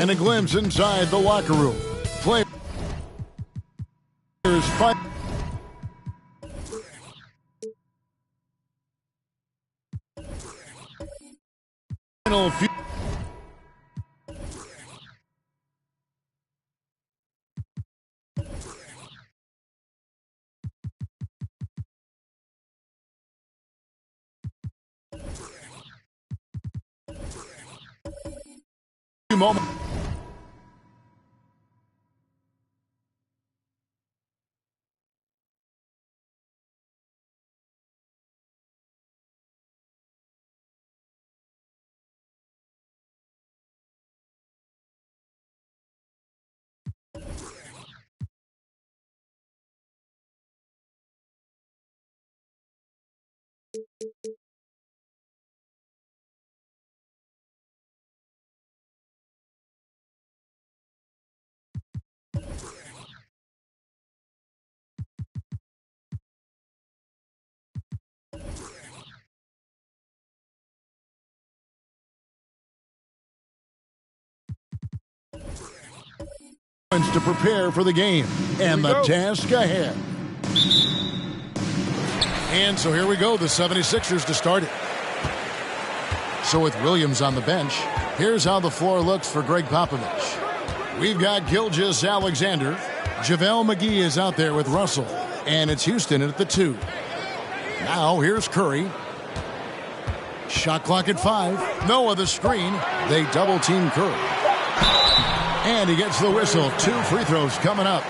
And a glimpse inside the locker room. Players fight. Final few. Moment. To prepare for the game and the task ahead. And so here we go, the 76ers to start it. So with Williams on the bench, here's how the floor looks for Greg Popovich. We've got Gilgeous Alexander. JaVale McGee is out there with Russell. And it's Houston at the 2. Now here's Curry. Shot clock at 5. Noah the screen. They double team Curry. And he gets the whistle. 2 free throws coming up.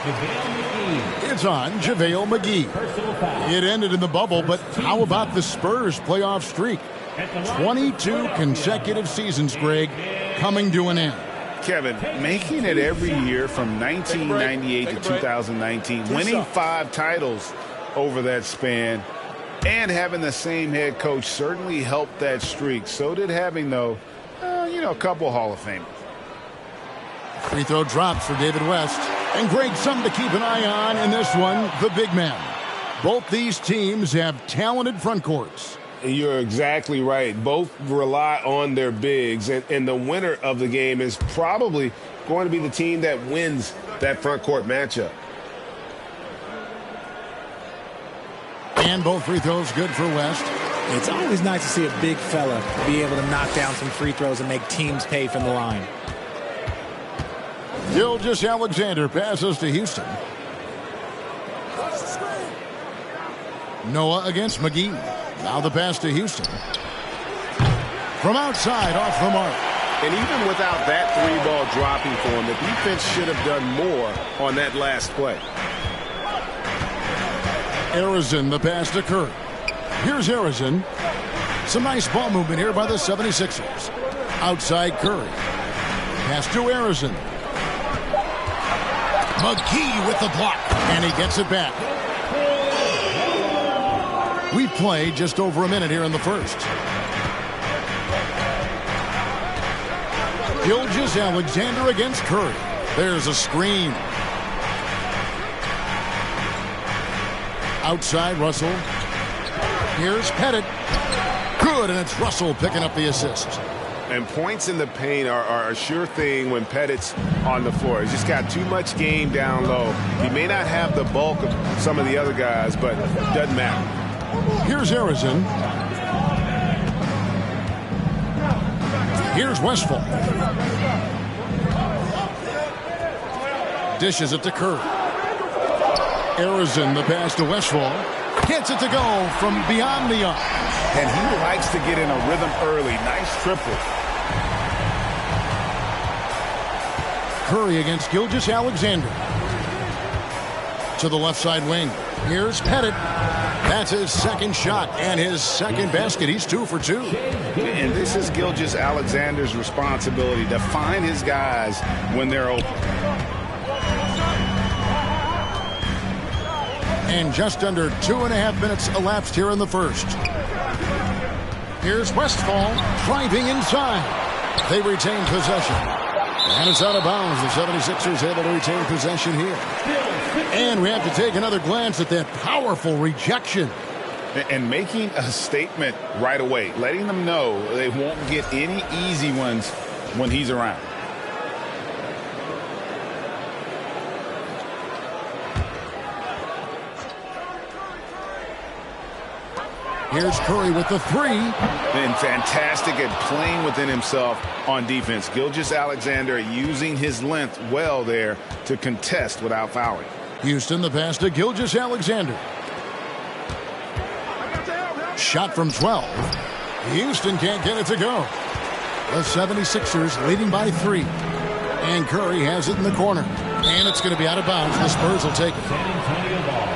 It's on JaVale McGee. It ended in the bubble, but how about the Spurs playoff streak? 22 consecutive seasons, Greg, coming to an end. Kevin, making it every year from 1998 to 2019, winning 5 titles over that span, and having the same head coach certainly helped that streak. So did having, though, a couple Hall of Famers. Free throw drops for David West. And Greg, something to keep an eye on in this one, the big man. Both these teams have talented front courts. You're exactly right. Both rely on their bigs, and the winner of the game is probably going to be the team that wins that front court matchup. And both free throws good for West. It's always nice to see a big fella be able to knock down some free throws and make teams pay from the line. Gilgeous Alexander passes to Houston. Noah against McGee. Now the pass to Houston. From outside, off the mark. And even without that 3-ball dropping for him, the defense should have done more on that last play. Arizon, the pass to Curry. Here's Arizon. Some nice ball movement here by the 76ers. Outside Curry. Pass to Arizon. McGee with the block, and he gets it back. We played just over a minute here in the first. Gilgeous Alexander against Curry. There's a screen. Outside Russell. Here's Pettit. Good, and it's Russell picking up the assist. And points in the paint are a sure thing when Pettit's on the floor. He's just got too much game down low. He may not have the bulk of some of the other guys, but it doesn't matter. Here's Arizon. Here's Westphal. Dishes it to Curry. Arizon, the pass to Westphal. Gets it to go from beyond the arc. And he likes to get in a rhythm early. Nice triple. Curry against Gilgeous Alexander. To the left side wing. Here's Pettit. That's his second shot and his second basket. He's 2 for 2. And this is Gilgeous Alexander's responsibility to find his guys when they're open. And just under 2.5 minutes elapsed here in the first. Here's Westphal driving inside. They retain possession. And it's out of bounds. The 76ers able to retain possession here. And we have to take another glance at that powerful rejection. And making a statement right away, letting them know they won't get any easy ones when he's around. Here's Curry with the 3. And fantastic at playing within himself on defense. Gilgeous Alexander using his length well there to contest without fouling. Houston, the pass to Gilgeous Alexander. Shot from 12. Houston can't get it to go. The 76ers leading by 3. And Curry has it in the corner. And it's going to be out of bounds. The Spurs will take it. San Antonio ball.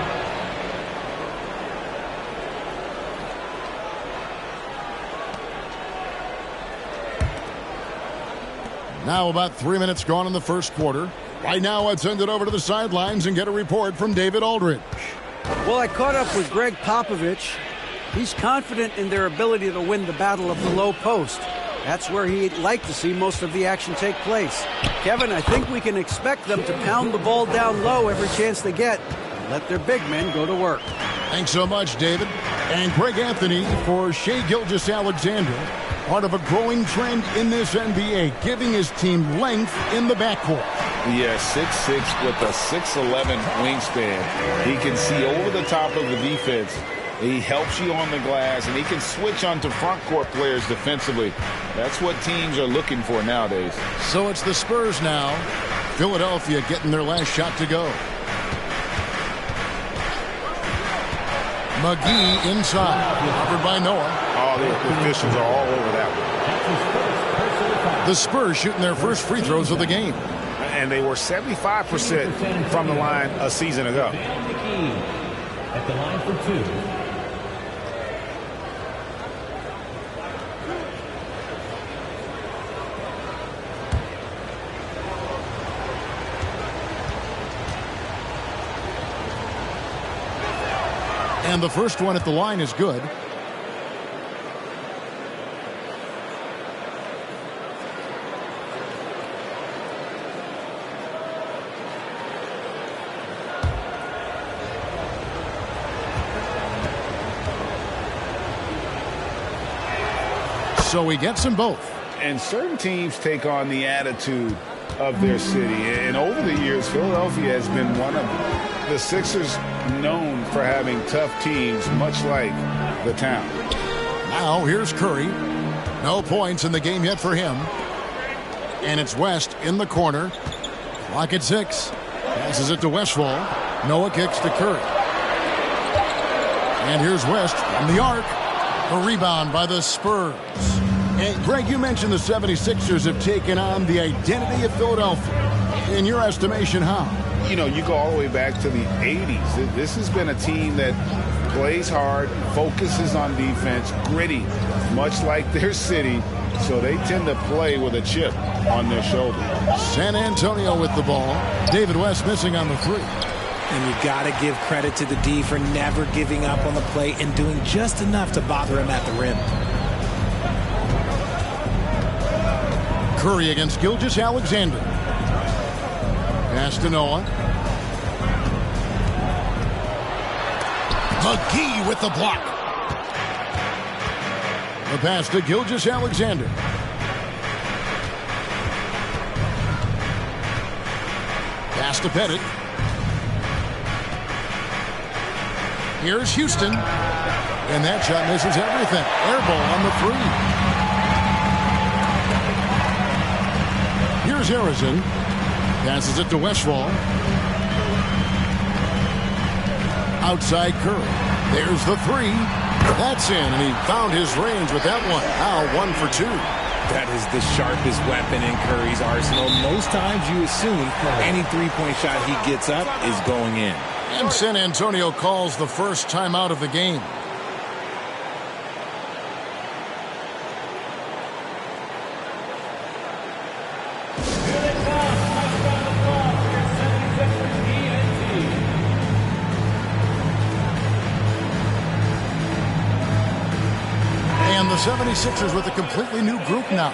Now about 3 minutes gone in the first quarter. Right now, let's send it over to the sidelines and get a report from David Aldridge. Well, I caught up with Greg Popovich. He's confident in their ability to win the battle of the low post. That's where he'd like to see most of the action take place. Kevin, I think we can expect them to pound the ball down low every chance they get. Let their big men go to work. Thanks so much, David. And Greg Anthony for Shai Gilgeous-Alexander. Part of a growing trend in this NBA, giving his team length in the backcourt. Yeah, 6'6" with a 6'11" wingspan. He can see over the top of the defense. He helps you on the glass, and he can switch onto front court players defensively. That's what teams are looking for nowadays. So it's the Spurs now. Philadelphia getting their last shot to go. McGee inside, covered by Noah. Oh, the officials are all over that one. The Spurs shooting their first free throws of the game. And they were 75% from the line a season ago. At the line for 2. And the first one at the line is good. So he gets them both. And certain teams take on the attitude of their city. And over the years, Philadelphia has been one of the Sixers known for having tough teams, much like the town. Now here's Curry. No points in the game yet for him. And it's West in the corner. Clock at 6. Passes it to Westphal. Noah kicks to Curry. And here's West from the arc. A rebound by the Spurs. And Greg, you mentioned the 76ers have taken on the identity of Philadelphia. In your estimation, how? You know, you go all the way back to the 80s. This has been a team that plays hard, focuses on defense, gritty, much like their city. So they tend to play with a chip on their shoulder. San Antonio with the ball. David West missing on the 3. And you got to give credit to the D for never giving up on the play and doing just enough to bother him at the rim. Curry against Gilgeous-Alexander. Pass to Noah. McGee with the block. The pass to Gilgeous-Alexander. Pass to Pettit. Here's Houston. And that shot misses everything. Air ball on the 3. Here's Harrison. Passes it to Westphal. Outside Curry. There's the 3. That's in, and he found his range with that one. Now 1 for 2. That is the sharpest weapon in Curry's arsenal. Most times you assume any three-point shot he gets up is going in. And San Antonio calls the first timeout of the game. And the 76ers with a completely new group now.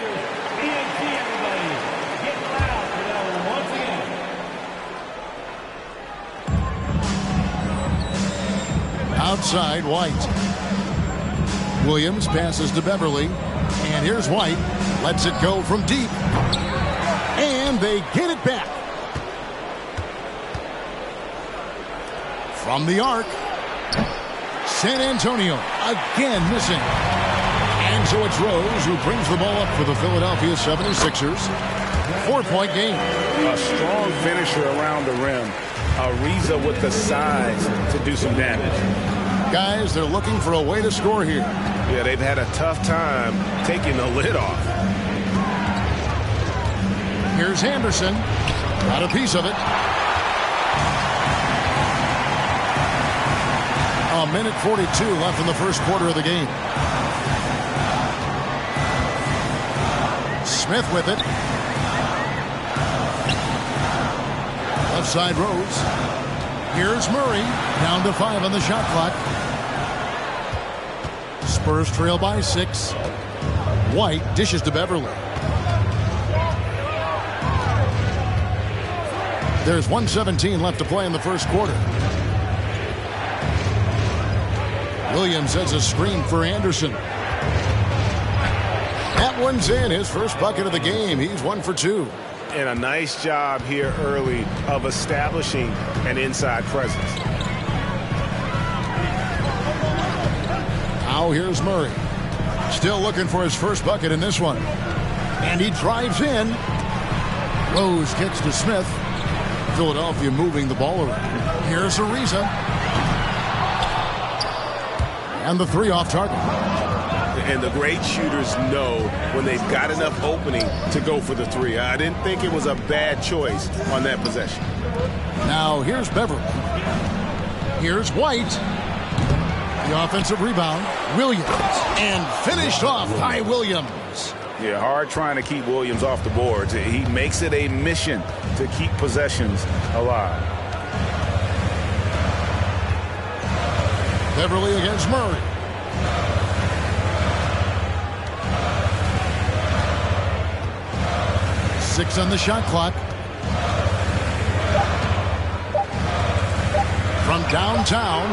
Outside, White. Williams passes to Beverly. And here's White. Lets it go from deep. And they get it back. From the arc. San Antonio again missing. And so it's Rose who brings the ball up for the Philadelphia 76ers. 4-point game. A strong finisher around the rim. Ariza with the size to do some damage. Guys, they're looking for a way to score here. Yeah, they've had a tough time taking the lid off. Here's Anderson. Got a piece of it. A minute 42 left in the first quarter of the game. Smith with it. Left side Rose. Here's Murray. Down to 5 on the shot clock. Spurs trail by 6. White dishes to Beverly. There's 1:17 left to play in the first quarter. Williams has a screen for Anderson. That one's in. His first bucket of the game. He's 1 for 2. And a nice job here early of establishing an inside presence. Now here's Murray. Still looking for his first bucket in this one. And he drives in. Rose kicks to Smith. Philadelphia moving the ball around. Here's Ariza. And the 3 off target. And the great shooters know when they've got enough opening to go for the 3. I didn't think it was a bad choice on that possession. Now here's Beverly. Here's White. The offensive rebound. Williams. And finished off by Williams. Yeah, hard trying to keep Williams off the boards. He makes it a mission to keep possessions alive. Beverly against Murray. Six on the shot clock. From downtown.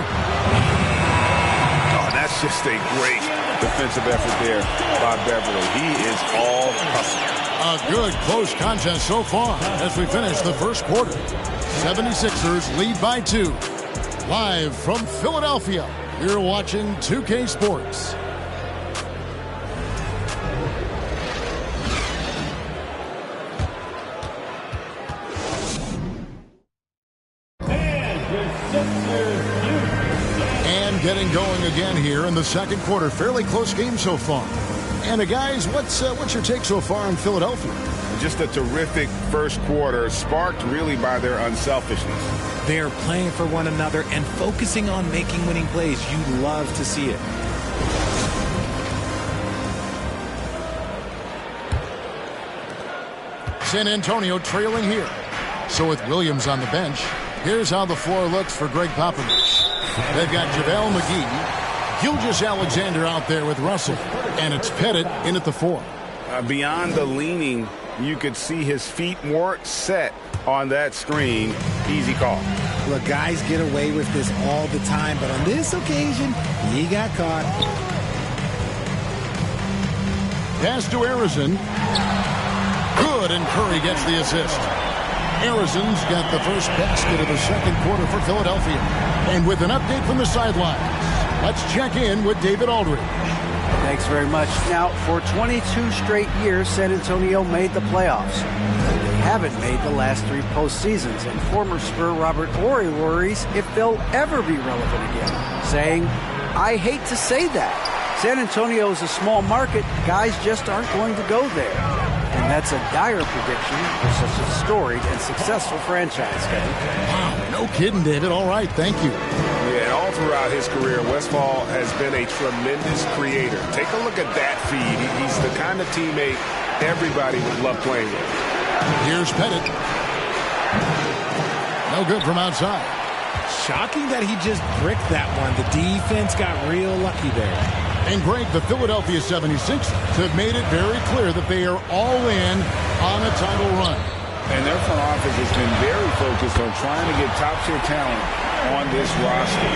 Oh, that's just a great defensive effort there by Beverly. He is all hustle. A good close contest so far as we finish the first quarter. 76ers lead by 2. Live from Philadelphia, you're watching 2K Sports. And getting going again here in the second quarter. Fairly close game so far. And guys, what's your take so far on Philadelphia? Just a terrific first quarter, sparked really by their unselfishness. They are playing for one another and focusing on making winning plays. You love to see it. San Antonio trailing here. So with Williams on the bench, here's how the floor looks for Greg Popovich. They've got JaVale McGee, Gilgeous Alexander out there with Russell, and it's Pettit in at the 4. Beyond the leaning, you could see his feet weren't set on that screen. Easy call. Look, guys get away with this all the time, but on this occasion, he got caught. Pass to Arizon. Good, and Curry gets the assist. Arizon's got the first basket of the second quarter for Philadelphia. And with an update from the sidelines, let's check in with David Aldridge. Thanks very much. Now, for 22 straight years, San Antonio made the playoffs. They haven't made the last 3 postseasons, and former Spur Robert Horry worries if they'll ever be relevant again, saying, I hate to say that. San Antonio is a small market. Guys just aren't going to go there. And that's a dire prediction for such a storied and successful franchise, Kevin. Wow, no kidding, David. All right, thank you. Yeah, and all throughout his career, Westphal has been a tremendous creator. Take a look at that feed. He's the kind of teammate everybody would love playing with. Here's Pettit. No good from outside. Shocking that he just bricked that one. The defense got real lucky there. And Greg, the Philadelphia 76ers have made it very clear that they are all in on a title run. And their front office has been very focused on trying to get top-tier talent on this roster.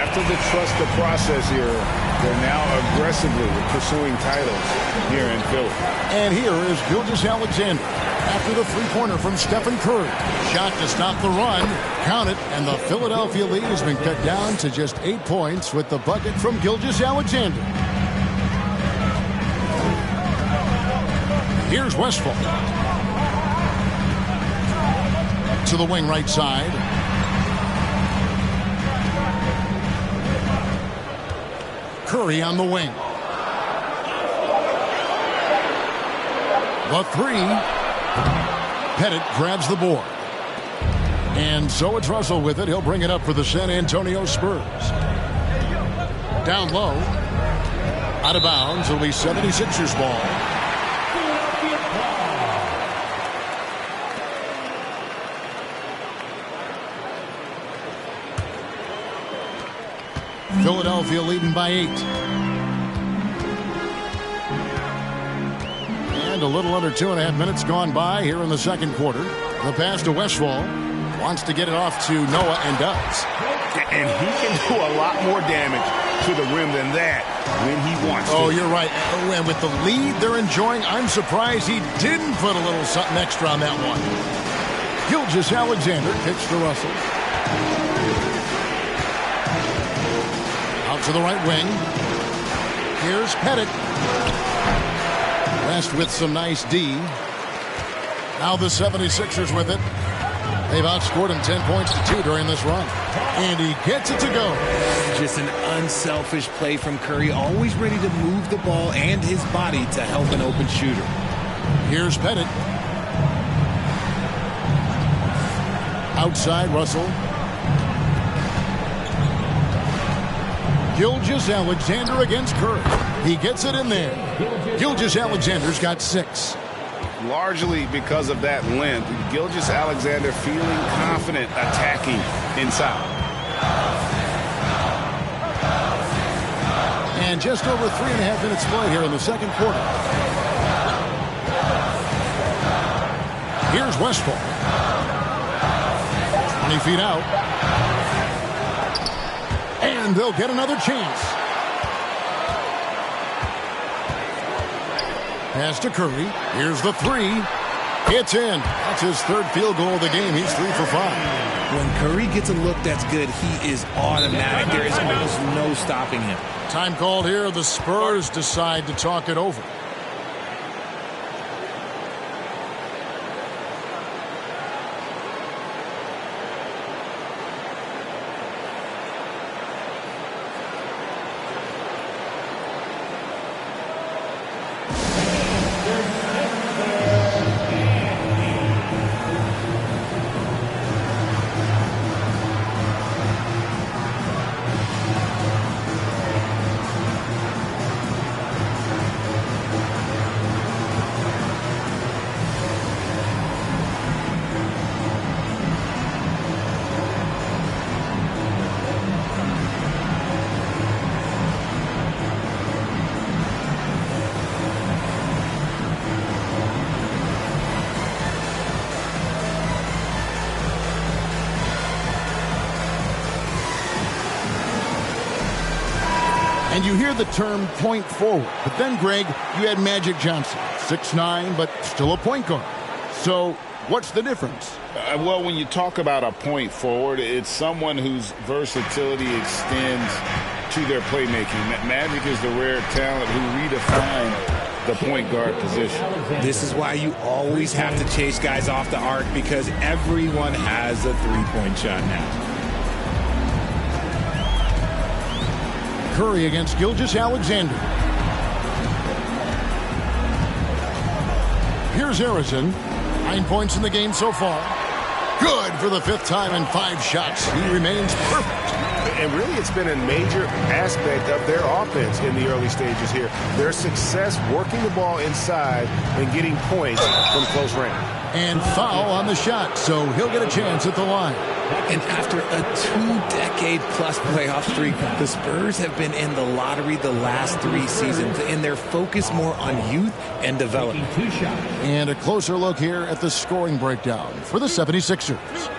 After the trust the process era, they're now aggressively pursuing titles here in Philly. And here is Gilgeous Alexander after the three-pointer from Stephen Curry. Shot to stop the run. Count it. And the Philadelphia lead has been cut down to just 8 points with the bucket from Gilgeous Alexander. Here's Westphal. To the wing right side. Curry on the wing. The 3. Pettit grabs the board. And so it's Russell with it. He'll bring it up for the San Antonio Spurs. Down low. Out of bounds. It'll be 76ers ball. Philadelphia leading by 8. And a little under 2.5 minutes gone by here in the second quarter. The pass to Westphal. Wants to get it off to Noah and does. And he can do a lot more damage to the rim than that when he wants to. Oh, you're right. And with the lead they're enjoying, I'm surprised he didn't put a little something extra on that one. Gilgeous-Alexander pitched to Russell. Out to the right wing. Here's Pettit. West with some nice D. Now the 76ers with it. They've outscored him 10 points to 2 during this run. And he gets it to go. Just an unselfish play from Curry, always ready to move the ball and his body to help an open shooter. Here's Pettit. Outside Russell. Gilgeous-Alexander against Curry. He gets it in there. Gilgeous-Alexander's got 6. Largely because of that length, Gilgeous-Alexander feeling confident attacking inside. And just over 3.5 minutes played here in the second quarter. Here's Westphal. 20 feet out. And they'll get another chance. Pass to Curry. Here's the 3. It's in. That's his 3rd field goal of the game. He's 3 for 5. When Curry gets a look that's good, he is automatic. There is almost no stopping him. Time called here. The Spurs decide to talk it over. And you hear the term point forward. But then, Greg, you had Magic Johnson, 6'9", but still a point guard. So what's the difference? Well, when you talk about a point forward, it's someone whose versatility extends to their playmaking. Magic is the rare talent who redefined the point guard position. This is why you always have to chase guys off the arc, because everyone has a three-point shot now. Curry against Gilgeous-Alexander. Here's Harrison. 9 points in the game so far. Good for the 5th time in 5 shots. He remains perfect. And really, it's been a major aspect of their offense in the early stages here. Their success working the ball inside and getting points from close range. And foul on the shot, so he'll get a chance at the line. And after a 2-decade-plus playoff streak, the Spurs have been in the lottery the last 3 seasons, and they're focused more on youth and development. And a closer look here at the scoring breakdown for the 76ers.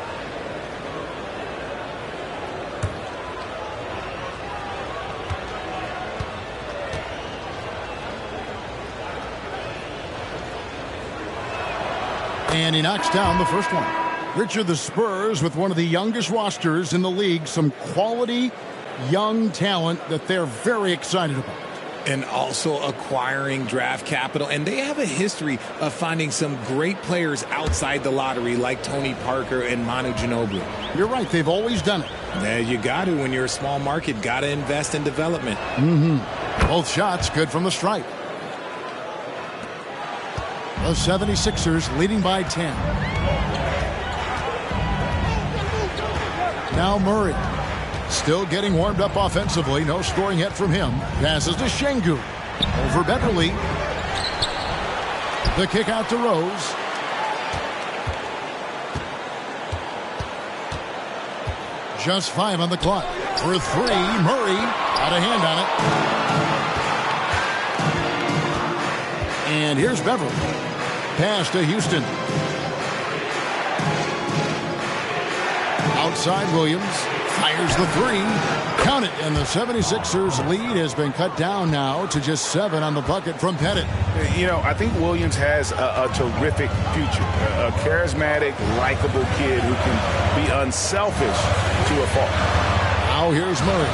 And he knocks down the first one. Richard, the Spurs with one of the youngest rosters in the league, some quality young talent that they're very excited about. And also acquiring draft capital. And they have a history of finding some great players outside the lottery like Tony Parker and Manu Ginobili. You're right. They've always done it. Yeah, you got to. When you're a small market, got to invest in development. Both shots good from the stripe. The 76ers leading by 10. Now Murray. Still getting warmed up offensively. No scoring yet from him. Passes to Şengün. Over Beverly. The kick out to Rose. Just 5 on the clock. For 3, Murray. Out of hand on it. And here's Beverly. Pass to Houston. Outside Williams. Fires the 3. Count it. And the 76ers lead has been cut down now to just 7 on the bucket from Pettit. You know, I think Williams has a terrific future. A charismatic, likable kid who can be unselfish to a fault. Now here's Murray.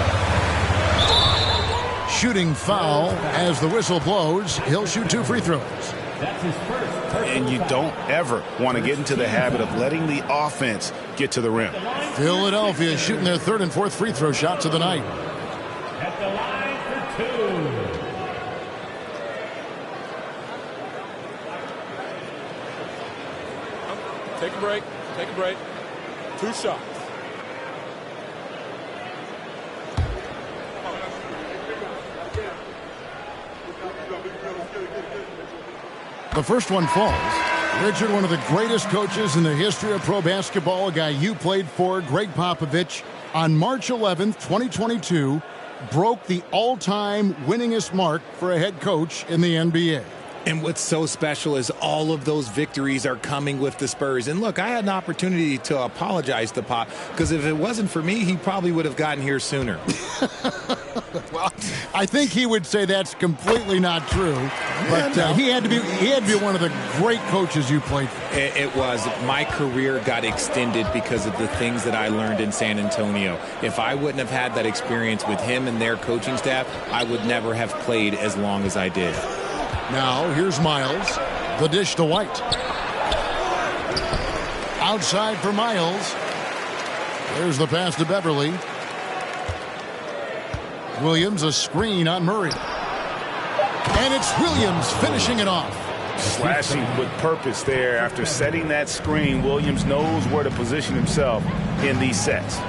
Shooting foul as the whistle blows. He'll shoot 2 free throws. That's his first. And you don't ever want to get into the habit of letting the offense get to the rim. Philadelphia shooting their 3rd and 4th free throw shots of the night. At the line for 2. Take a break. Take a break. 2 shots. The first one falls. Richard, one of the greatest coaches in the history of pro basketball, a guy you played for, Greg Popovich, on March 11th, 2022, broke the all-time winningest mark for a head coach in the NBA. And what's so special is all of those victories are coming with the Spurs. And look, I had an opportunity to apologize to Pop, because if it wasn't for me, he probably would have gotten here sooner. Well, I think he would say that's completely not true. But he had to be one of the great coaches you played for. It was. My career got extended because of the things that I learned in San Antonio. If I wouldn't have had that experience with him and their coaching staff, I would never have played as long as I did. Now, here's Miles. The dish to White. Outside for Miles. There's the pass to Beverly. Williams, a screen on Murray. And it's Williams finishing it off. Slashing with purpose there. After setting that screen, Williams knows where to position himself in these sets.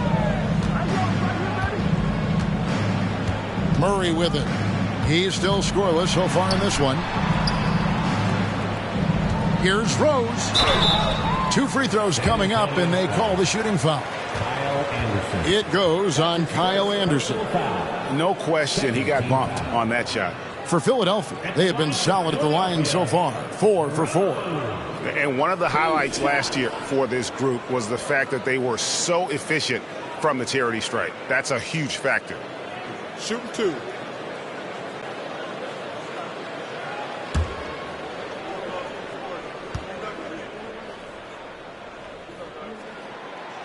Murray with it. He's still scoreless so far in this one. Here's Rose. 2 free throws coming up, and they call the shooting foul. It goes on Kyle Anderson. No question he got bumped on that shot. For Philadelphia, they have been solid at the line so far. 4 for 4. And one of the highlights last year for this group was the fact that they were so efficient from the charity stripe. That's a huge factor. Shooting 2.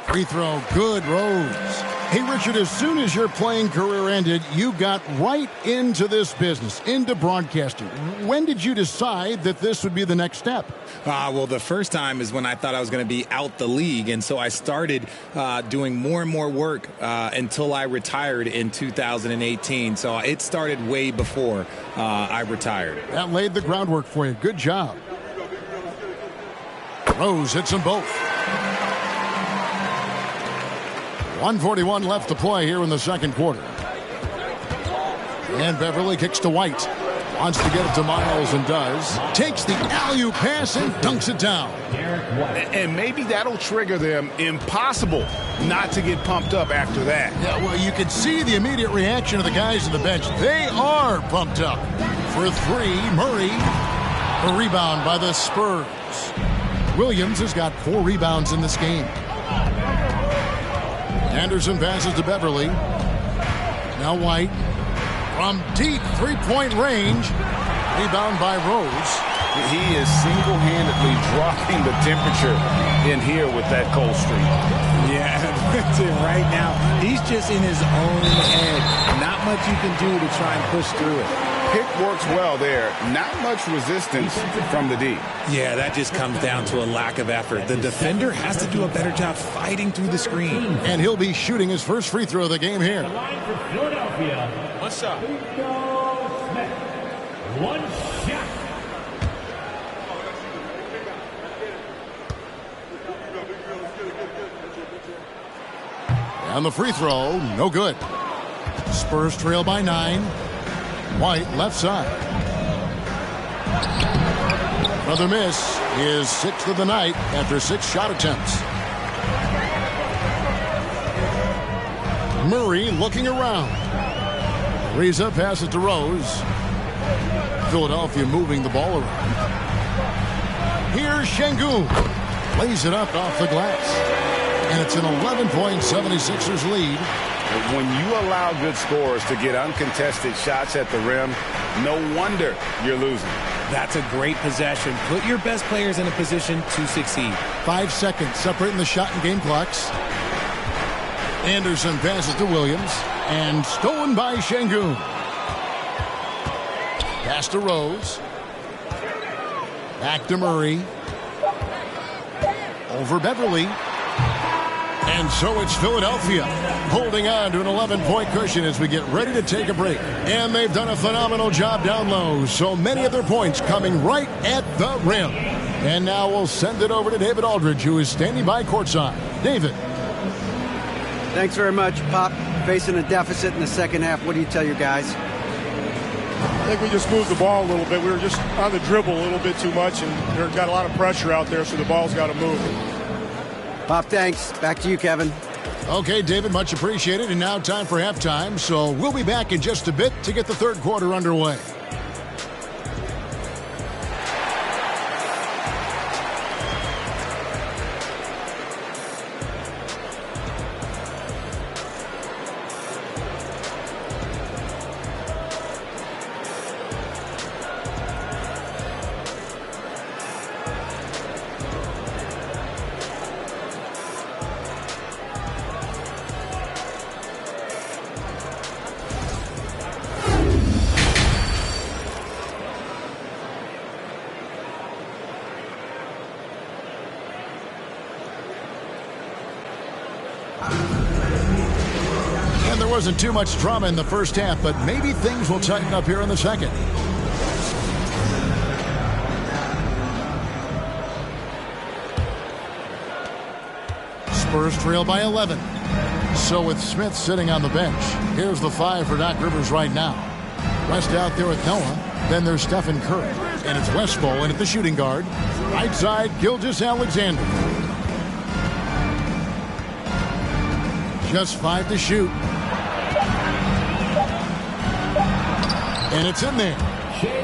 Free throw, good, Rose. Hey, Richard, as soon as your playing career ended, you got right into this business, into broadcasting. When did you decide that this would be the next step? Well, the first time is when I thought I was going to be out the league, and so I started doing more and more work until I retired in 2018. So it started way before I retired. That laid the groundwork for you. Good job. Rose hits them both. 1:41 left to play here in the second quarter. And Beverly kicks to White. Wants to get it to Miles and does. Takes the alley-oop pass and dunks it down. And maybe that'll trigger them. Impossible not to get pumped up after that. Yeah, well, you could see the immediate reaction of the guys on the bench. They are pumped up. For 3, Murray. A rebound by the Spurs. Williams has got 4 rebounds in this game. Anderson passes to Beverly. Now White. From deep three-point range. Rebound by Rose. He is single-handedly dropping the temperature in here with that cold streak. Yeah, that's it right now. He's just in his own head. Not much you can do to try and push through it. Pick works well there. Not much resistance from the D. Yeah, that just comes down to a lack of effort. The defender has to do a better job fighting through the screen. And he'll be shooting his first free throw of the game here. Philadelphia. 1 shot. One shot. And the free throw, no good. Spurs trail by 9. White left side. Another miss. His 6th of the night after 6 shot attempts. Murray looking around. Reza passes to Rose. Philadelphia moving the ball around. Here's Şengün. Lays it up off the glass. And it's an 11-point 76ers lead. When you allow good scorers to get uncontested shots at the rim, no wonder you're losing. That's a great possession. Put your best players in a position to succeed. 5 seconds separating the shot and game clocks. Anderson passes to Williams. And stolen by Şengün. Pass to Rose. Back to Murray. Over Beverly. And so it's Philadelphia holding on to an 11-point cushion as we get ready to take a break. And they've done a phenomenal job down low. So many of their points coming right at the rim. And now we'll send it over to David Aldridge, who is standing by courtside. David. Thanks very much, Pop. Facing a deficit in the second half. What do you tell your guys? I think we just moved the ball a little bit. We were just on the dribble a little bit too much, and there got a lot of pressure out there, so the ball's got to move. Pop, thanks. Back to you, Kevin. Okay, David, much appreciated. And now time for halftime. So we'll be back in just a bit to get the third quarter underway. And there wasn't too much drama in the first half, but maybe things will tighten up here in the second. Spurs trail by 11. So with Smith sitting on the bench, here's the 5 for Doc Rivers right now. West out there with Noah. Then there's Stephen Curry. And it's Westphal in at the shooting guard. Right side, Gilgeous-Alexander. Just 5 to shoot. And it's in there.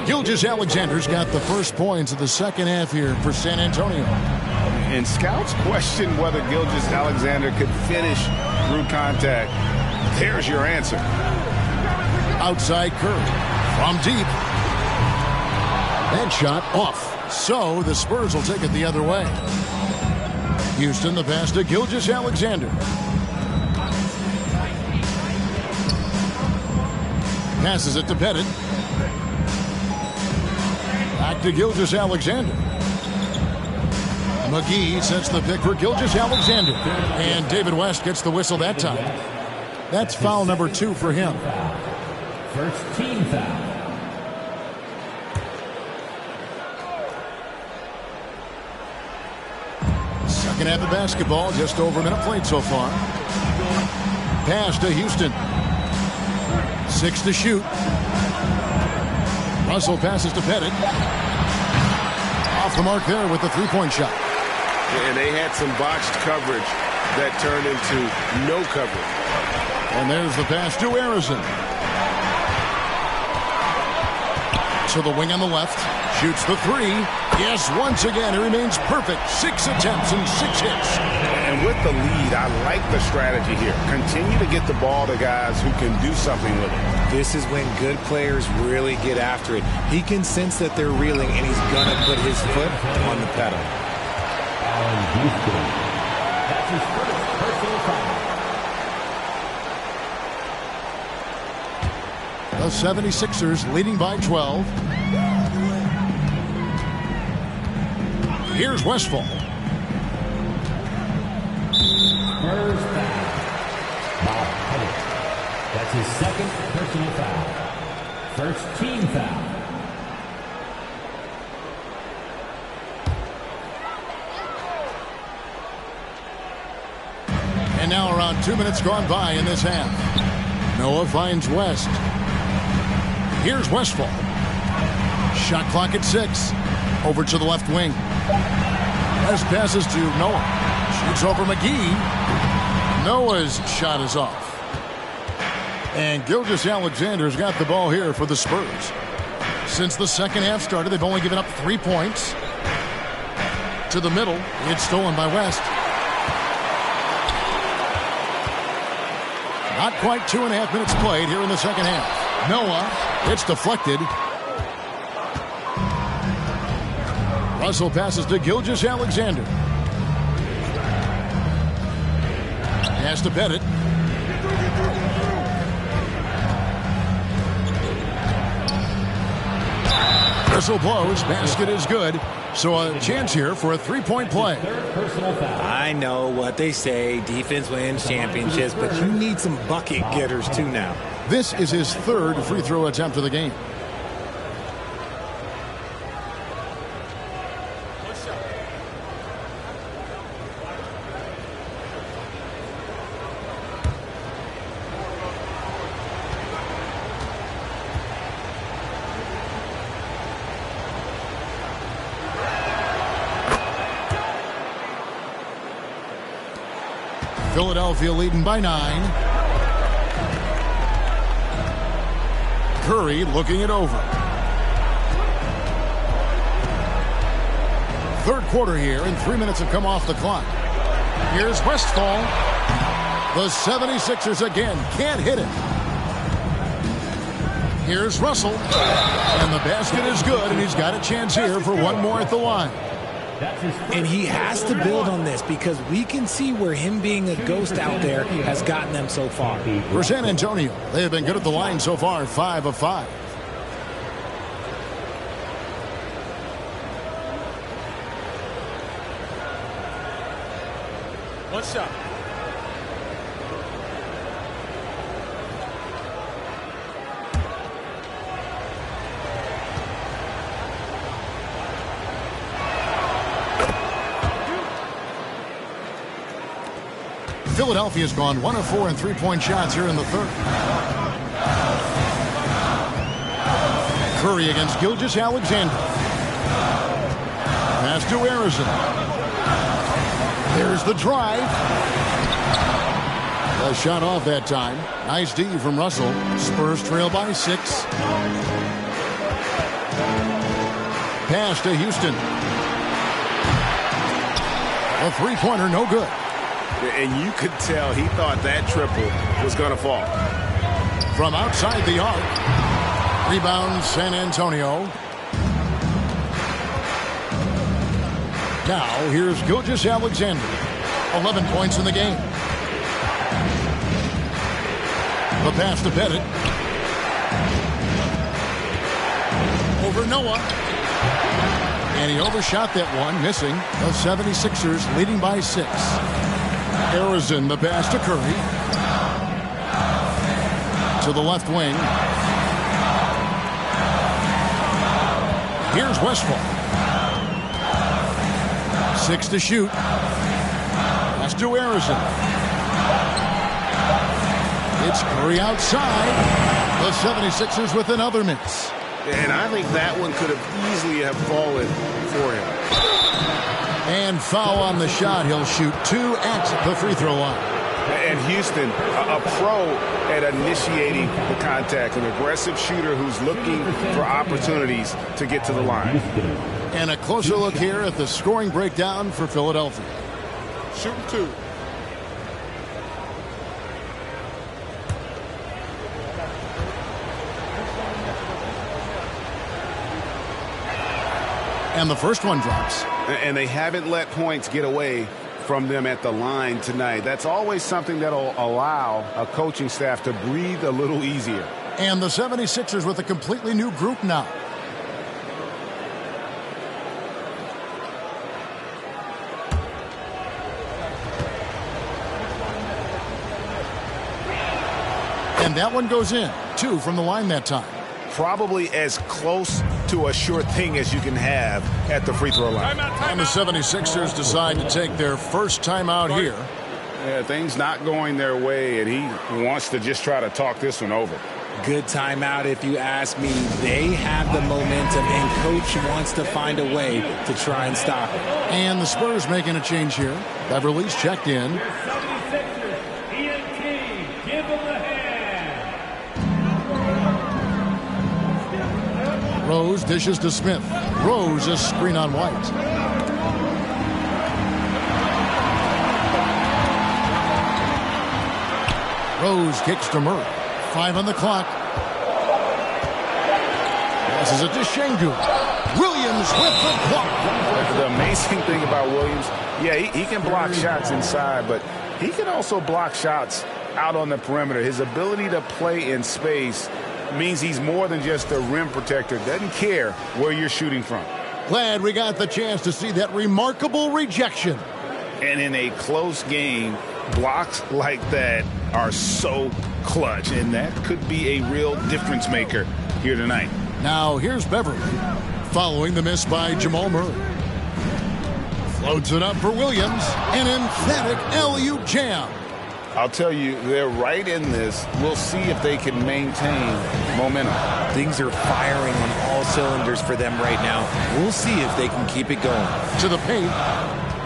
Gilgeous-Alexander's got the first points of the second half here for San Antonio. And scouts question whether Gilgeous-Alexander could finish through contact. There's your answer. Outside Curry. From deep. That shot off. So the Spurs will take it the other way. Houston the pass to Gilgeous-Alexander. Passes it to Pettit. Back to Gilgeous-Alexander. McGee sets the pick for Gilgeous-Alexander. And David West gets the whistle that time. That's foul number 2 for him. First team foul. Second half of basketball, just over a minute played so far. Pass to Houston. 6 to shoot. Russell passes to Pettit. Off the mark there with the three-point shot. And they had some botched coverage that turned into no coverage. And there's the pass to Harrison. To the wing on the left. Shoots the 3. Yes, once again, he remains perfect. 6 attempts and 6 hits. And with the lead, I like the strategy here. Continue to get the ball to guys who can do something with it. This is when good players really get after it. He can sense that they're reeling, and he's going to put his foot on the pedal. That's his first personal foul. The 76ers leading by 12. Here's Westphal. Spurs foul. Bob Pettit. That's his second personal foul. First team foul. And And now around 2 minutes gone by in this half. Noah finds West. Here's Westfall. Shot clock at 6. Over to the left wing. As passes to Noah. Shoots over McGee. Noah's shot is off. And Gilgeous-Alexander's got the ball here for the Spurs. Since the second half started, they've only given up 3 points. To the middle. It's stolen by West. Not quite 2.5 minutes played here in the second half. Noah. It's deflected. Russell passes to Gilgeous-Alexander. Has to bet it. Whistle blows. Basket is good. So a chance here for a 3-point play. I know what they say. Defense wins championships, but you need some bucket getters too now. This is his 3rd free throw attempt of the game. Philadelphia leading by 9. Curry looking it over. Third quarter here, and 3 minutes have come off the clock. Here's Westfall. The 76ers again can't hit it. Here's Russell. And the basket is good, and he's got a chance here for one more at the line. And he has to build on this because we can see where him being a ghost out there has gotten them so far. For San Antonio, they have been good at the line so far, 5 of 5. One shot. Philadelphia's gone 1 of 4 in 3-point shots here in the third. Curry against Gilgeous-Alexander. Pass to Arizon. There's the drive. A shot off that time. Nice D from Russell. Spurs trail by 6. Pass to Houston. A three-pointer, no good. And you could tell he thought that triple was going to fall. From outside the arc. Rebound San Antonio. Now here's Gilgeous-Alexander. 11 points in the game. The pass to Bennett. Over Noah. And he overshot that one, missing. The 76ers leading by 6. Arizon, the pass to Curry. To the left wing. Here's Westfall. 6 to shoot. Pass to Arizon. It's Curry outside. The 76ers with another miss. And I think that one could have easily have fallen for him. And foul on the shot. He'll shoot 2 at the free throw line. And Houston, a pro at initiating the contact, an aggressive shooter who's looking for opportunities to get to the line. And a closer look here at the scoring breakdown for Philadelphia. Shooting 2. And the first one drops. And they haven't let points get away from them at the line tonight. That's always something that'll allow a coaching staff to breathe a little easier. And the 76ers with a completely new group now. And that one goes in. 2 from the line that time. Probably as close to a sure thing as you can have at the free throw line. And the 76ers decide to take their first timeout here. Yeah, things not going their way, and he wants to just try to talk this one over. Good timeout, if you ask me. They have the momentum, and coach wants to find a way to try and stop it. And the Spurs making a change here. Beverly's checked in. Rose dishes to Smith. Rose a screen on White. Rose kicks to Murray. 5 on the clock. Passes it to Şengün. Williams with the block. The amazing thing about Williams, yeah, he can block shots inside, but he can also block shots out on the perimeter. His ability to play in space means he's more than just a rim protector. Doesn't care where you're shooting from. Glad we got the chance to see that remarkable rejection. And in a close game, blocks like that are so clutch, and that could be a real difference maker here tonight. Now here's Beverly, following the miss by Jamal Murray. Floats it up for Williams, an emphatic alley-oop jam. I'll tell you, they're right in this. We'll see if they can maintain momentum. Things are firing on all cylinders for them right now. We'll see if they can keep it going. To the paint.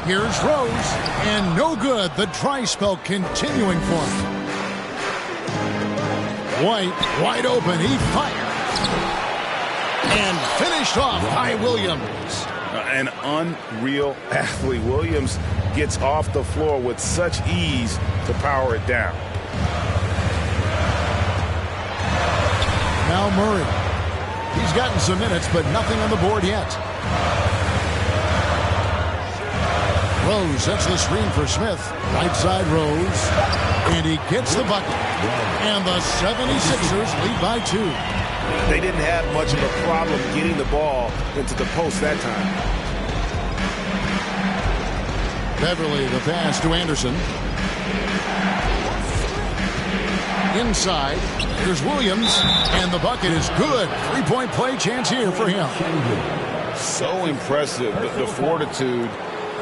Here's Rose, and no good. The dry spell continuing for him. White, wide open. He fires. And finished off by Williams. An unreal athlete. Williams gets off the floor with such ease to power it down. Now Murray. He's gotten some minutes, but nothing on the board yet. Rose sets the screen for Smith. Right side Rose. And he gets the bucket. And the 76ers lead by 2. They didn't have much of a problem getting the ball into the post that time. Beverly, the pass to Anderson. Inside, here's Williams, and the bucket is good. 3-point play chance here for him. So impressive, the fortitude,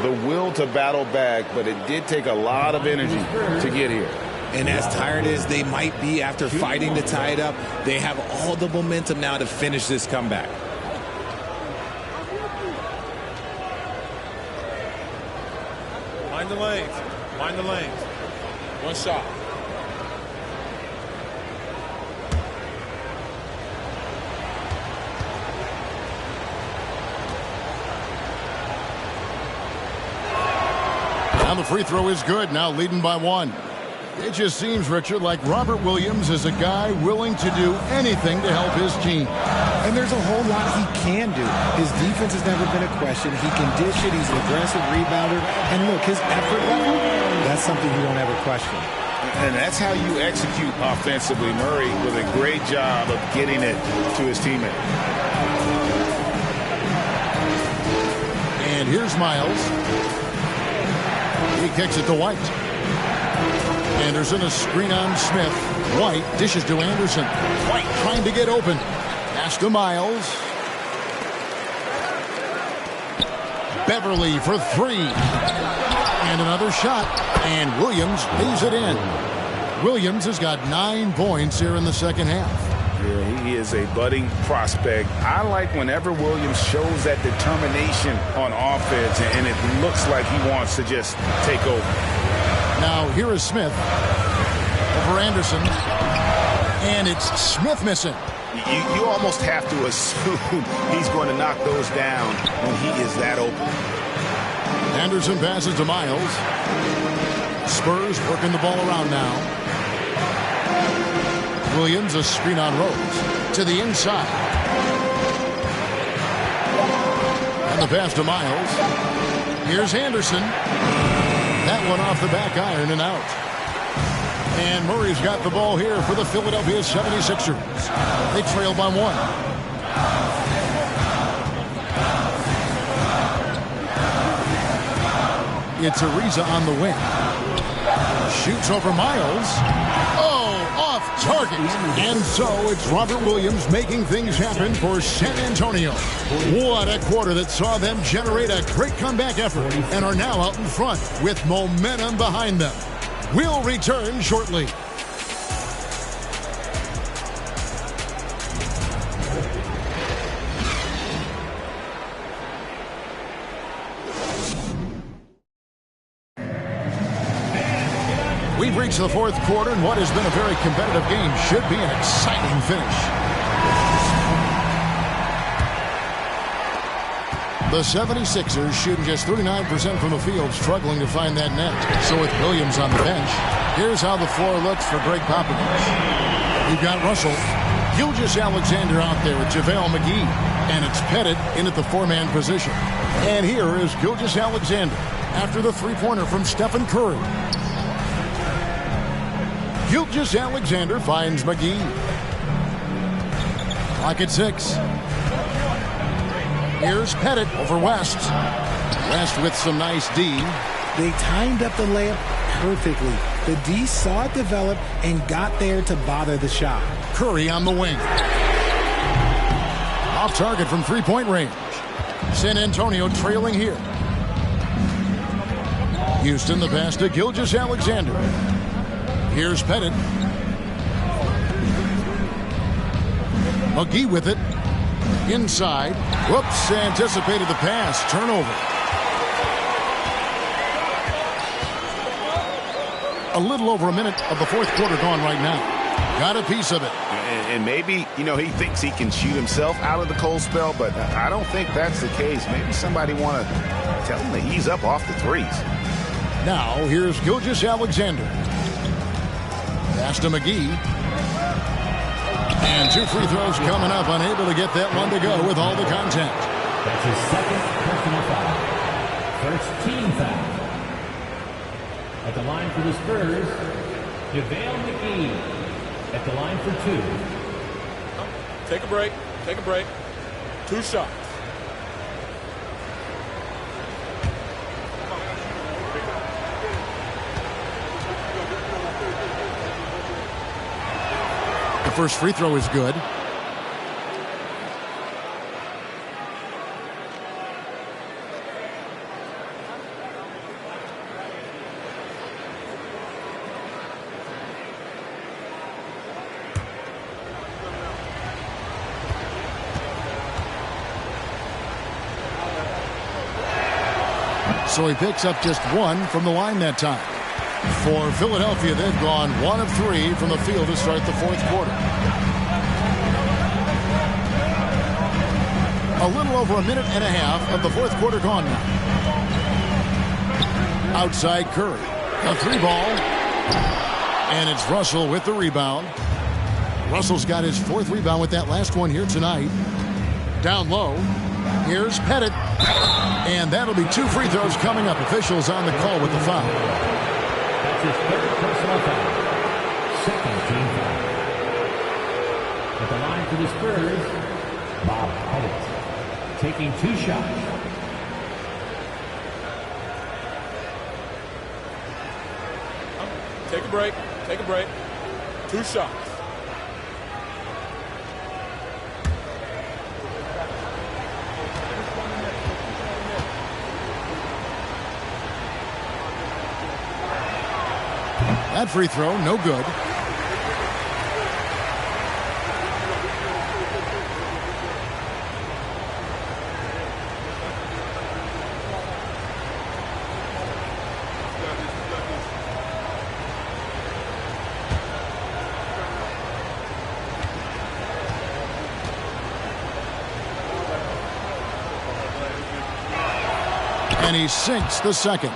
the will to battle back, but it did take a lot of energy to get here. And as tired as they might be after fighting to tie it up, they have all the momentum now to finish this comeback. Mind the lanes. Mind the lanes. One shot. Now the free throw is good, now leading by 1. It just seems, Richard, like Robert Williams is a guy willing to do anything to help his team. And there's a whole lot he can do. His defense has never been a question. He can dish it. He's an aggressive rebounder. And look, his effort level, that's something you don't ever question. And that's how you execute offensively. Murray with a great job of getting it to his teammate. And here's Miles. He kicks it to White. Anderson, a screen on Smith. White dishes to Anderson. White trying to get open. Pass to Miles. Beverly for 3. And another shot. And Williams lays it in. Williams has got 9 points here in the second half. Yeah, he is a budding prospect. I like whenever Williams shows that determination on offense, and it looks like he wants to just take over. Now here is Smith over Anderson, and it's Smith missing. You almost have to assume he's going to knock those down when he is that open. Anderson passes to Miles. Spurs working the ball around now. Williams, a screen on Rose to the inside. And the pass to Miles. Here's Anderson. That one off the back iron and out. And Murray's got the ball here for the Philadelphia 76ers. They trail by 1. It's Ariza on the wing. Shoots over Miles. Oh, off target. And so it's Robert Williams making things happen for San Antonio. What a quarter that saw them generate a great comeback effort and are now out in front with momentum behind them. We'll return shortly. We've reached the fourth quarter, and what has been a very competitive game should be an exciting finish. The 76ers shooting just 39% from the field, struggling to find that net. So with Williams on the bench, here's how the floor looks for Greg Popovich. We've got Russell, Gilgeous-Alexander out there with JaVale McGee, and it's Pettit in at the four-man position. And here is Gilgeous-Alexander after the three-pointer from Stephen Curry. Gilgeous-Alexander finds McGee. Clock at 6. Here's Pettit over West. West with some nice D. They timed up the layup perfectly. The D saw it develop and got there to bother the shot. Curry on the wing. Off target from three-point range. San Antonio trailing here. Houston the pass to Gilgeous-Alexander. Here's Pettit. McGee with it. Inside. Whoops, anticipated the pass. Turnover. A little over a minute of the fourth quarter gone right now. Got a piece of it. And maybe, he thinks he can shoot himself out of the cold spell, but I don't think that's the case. Maybe somebody want to tell him to ease up off the threes. Now, here's Gilgeous-Alexander. Pass to McGee. And two free throws coming up. Unable to get that one to go with all the contact. That's his second personal foul. First team foul. At the line for the Spurs, JaVale McGee. At the line for two. Take a break. Take a break. 2 shots. The first free throw is good. So he picks up just one from the line that time. For Philadelphia, they've gone 1 of 3 from the field to start the fourth quarter. A little over a minute and a half of the fourth quarter gone now. Outside Curry. A 3-ball. And it's Russell with the rebound. Russell's got his 4th rebound with that last one here tonight. Down low. Here's Pettit. And that'll be 2 free throws coming up. Officials on the call with the foul. That's his third personal foul. Second team foul. At the line for the Spurs, Bob Pettit. Taking 2 shots. Take a break. Take a break. 2 shots. That free throw, no good. And he sinks the second.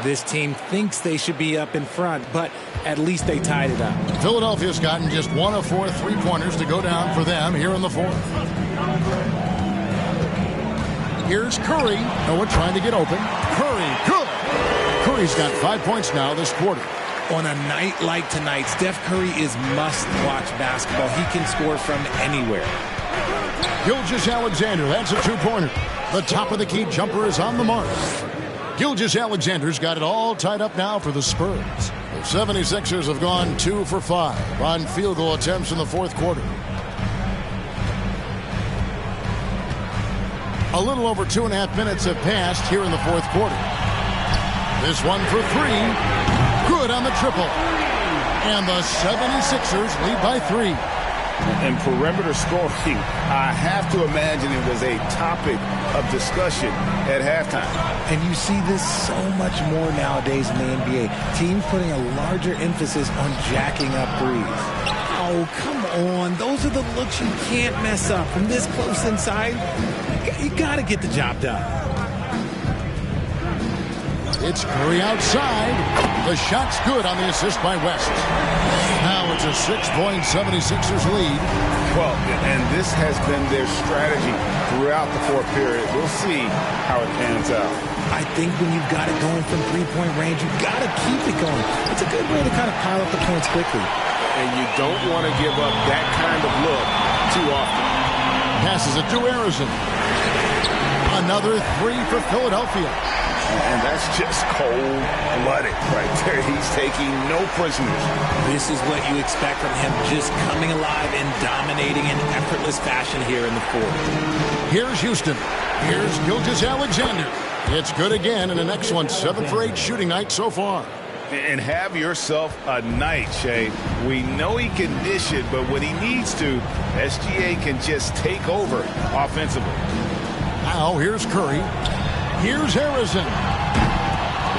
This team thinks they should be up in front, but at least they tied it up. Philadelphia's gotten just 1 of 4 3-pointers to go down for them here in the fourth. Here's Curry. Noah trying to get open. Curry, good. Curry's got 5 points now this quarter. On a night like tonight, Steph Curry is must-watch basketball. He can score from anywhere. Gilgeous-Alexander, that's a 2-pointer. The top of the key jumper is on the mark. Gilgeous-Alexander's got it all tied up now for the Spurs. The 76ers have gone 2 for 5 on field goal attempts in the fourth quarter. A little over 2.5 minutes have passed here in the fourth quarter. This one for 3. Good on the triple. And the 76ers lead by 3. And perimeter scoring, I have to imagine it was a topic of discussion at halftime. And you see this so much more nowadays in the NBA. Teams putting a larger emphasis on jacking up threes. Oh, come on. Those are the looks you can't mess up. From this close inside, you got to get the job done. It's Curry outside. The shot's good on the assist by West. Now it's a 6-point 76ers lead. Well, and this has been their strategy throughout the fourth period. We'll see how it pans out. I think when you've got it going from three-point range, you've got to keep it going. It's a good way to kind of pile up the points quickly. And you don't want to give up that kind of look too often. Passes it to Harrison. Another 3 for Philadelphia. And that's just cold-blooded right there. He's taking no prisoners. This is what you expect from him, just coming alive and dominating in effortless fashion here in the fourth. Here's Houston. Here's Gilgeous-Alexander. It's good again, and an excellent 7 for 8 shooting night so far. And have yourself a night, Shay. We know he can dish it, but when he needs to, SGA can just take over offensively. Now here's Curry. Here's Harrison.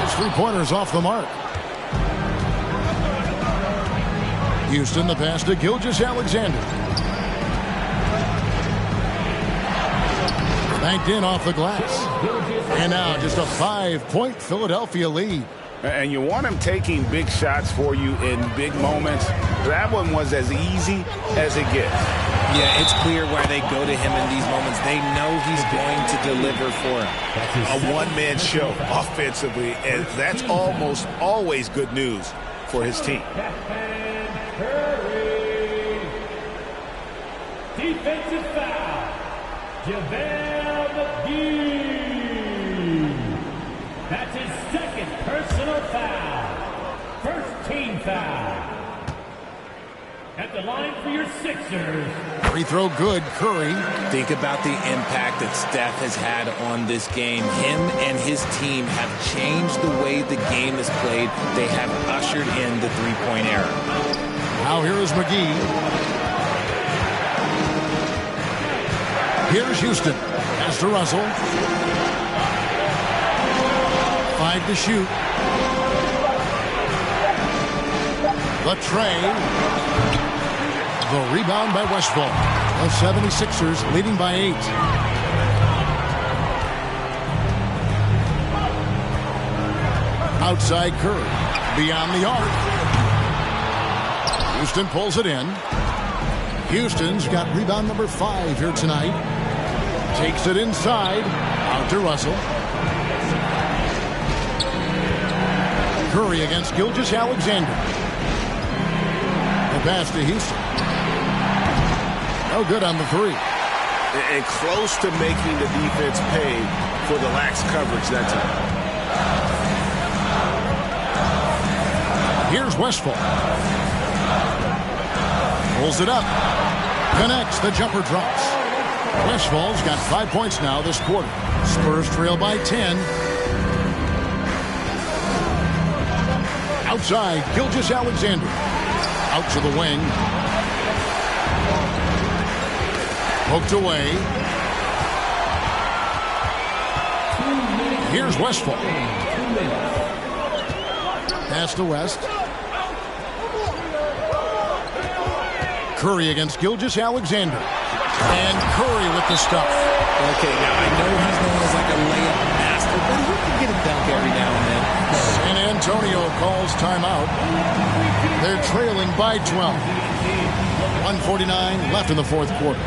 His three-pointer's off the mark. Houston, the pass to Gilgeous-Alexander. Banked in off the glass. And now just a 5-point Philadelphia lead. And you want him taking big shots for you in big moments. That one was as easy as it gets. Yeah, it's clear why they go to him in these moments. They know he's going to deliver for him. A one-man show offensively, and that's almost always good news for his team. Defensive foul. JaVale McGee. That's his second personal foul. First team foul. At the line for your Sixers. Free throw good, Curry. Think about the impact that Steph has had on this game. Him and his team have changed the way the game is played. They have ushered in the three-point era. Now here is McGee. Here's Houston. Pass to Russell. 5 to shoot. The tray. The rebound by Westphal. The 76ers leading by 8. Outside Curry. Beyond the arc. Houston pulls it in. Houston's got rebound number 5 here tonight. Takes it inside. Out to Russell. Curry against Gilgeous-Alexander. The pass to Houston. No good on the 3. And close to making the defense pay for the lax coverage that time. Here's Westphal. Pulls it up. Connects. The jumper drops. Westphal's got 5 points now this quarter. Spurs trail by 10. Outside, Gilgeous-Alexander. Out to the wing. Poked away. Here's Westphal. Pass to West. Curry against Gilgeous-Alexander. And Curry with the stuff. Okay, now I know he's known as like a layup master, but he can get a dunk every now and then. San Antonio calls timeout. They're trailing by 12. 1:49 left in the fourth quarter.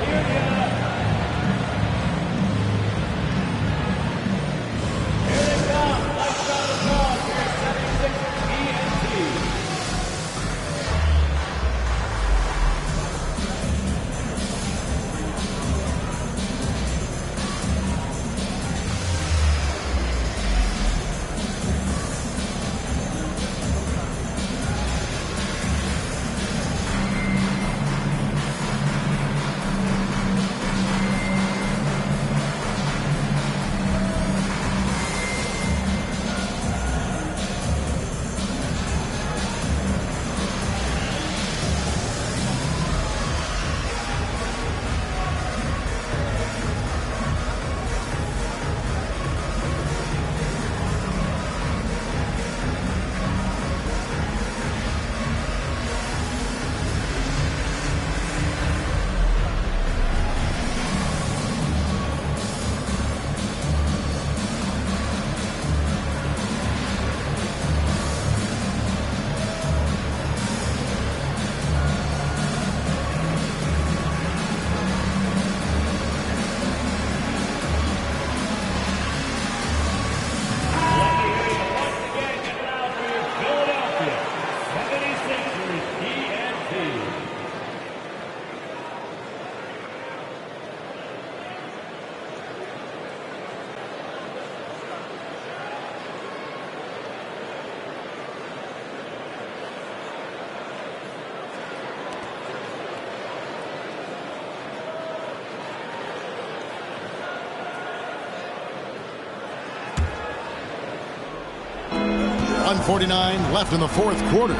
1:49 left in the fourth quarter.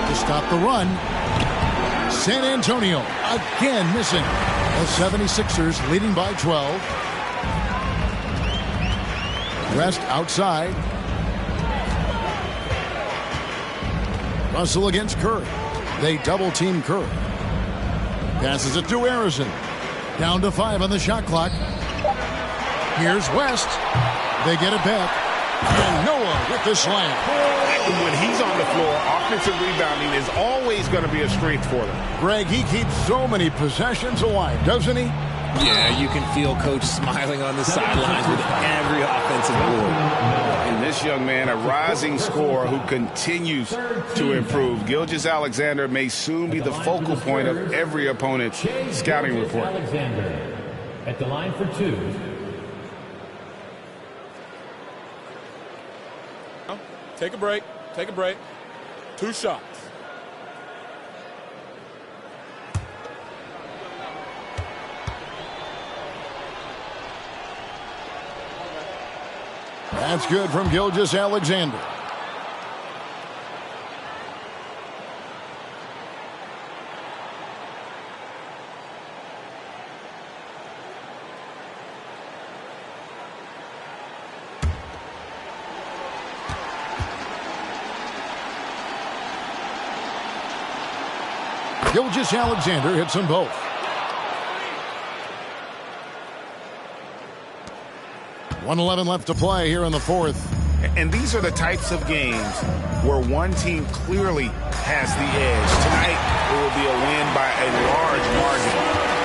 To stop the run, San Antonio again missing. The 76ers leading by 12. Rest outside. Russell against Curry. They double-team Curry. Passes it to Harrison. Down to 5 on the shot clock. Here's West. They get it back. And Noah with the slam. When he's on the floor, offensive rebounding is always going to be a strength for them. Greg, he keeps so many possessions alive, doesn't he? Yeah, you can feel Coach smiling on the sidelines with every offensive board. And this young man, a rising scorer who continues to improve. Gilgeous-Alexander may soon be the focal point of every opponent's scouting report. Alexander at the line for 2. Take a break. Take a break. 2 shots. That's good from Gilgeous-Alexander. Gilgeous-Alexander hits them both. .111 left to play here in the fourth. And these are the types of games where one team clearly has the edge. Tonight, it will be a win by a large margin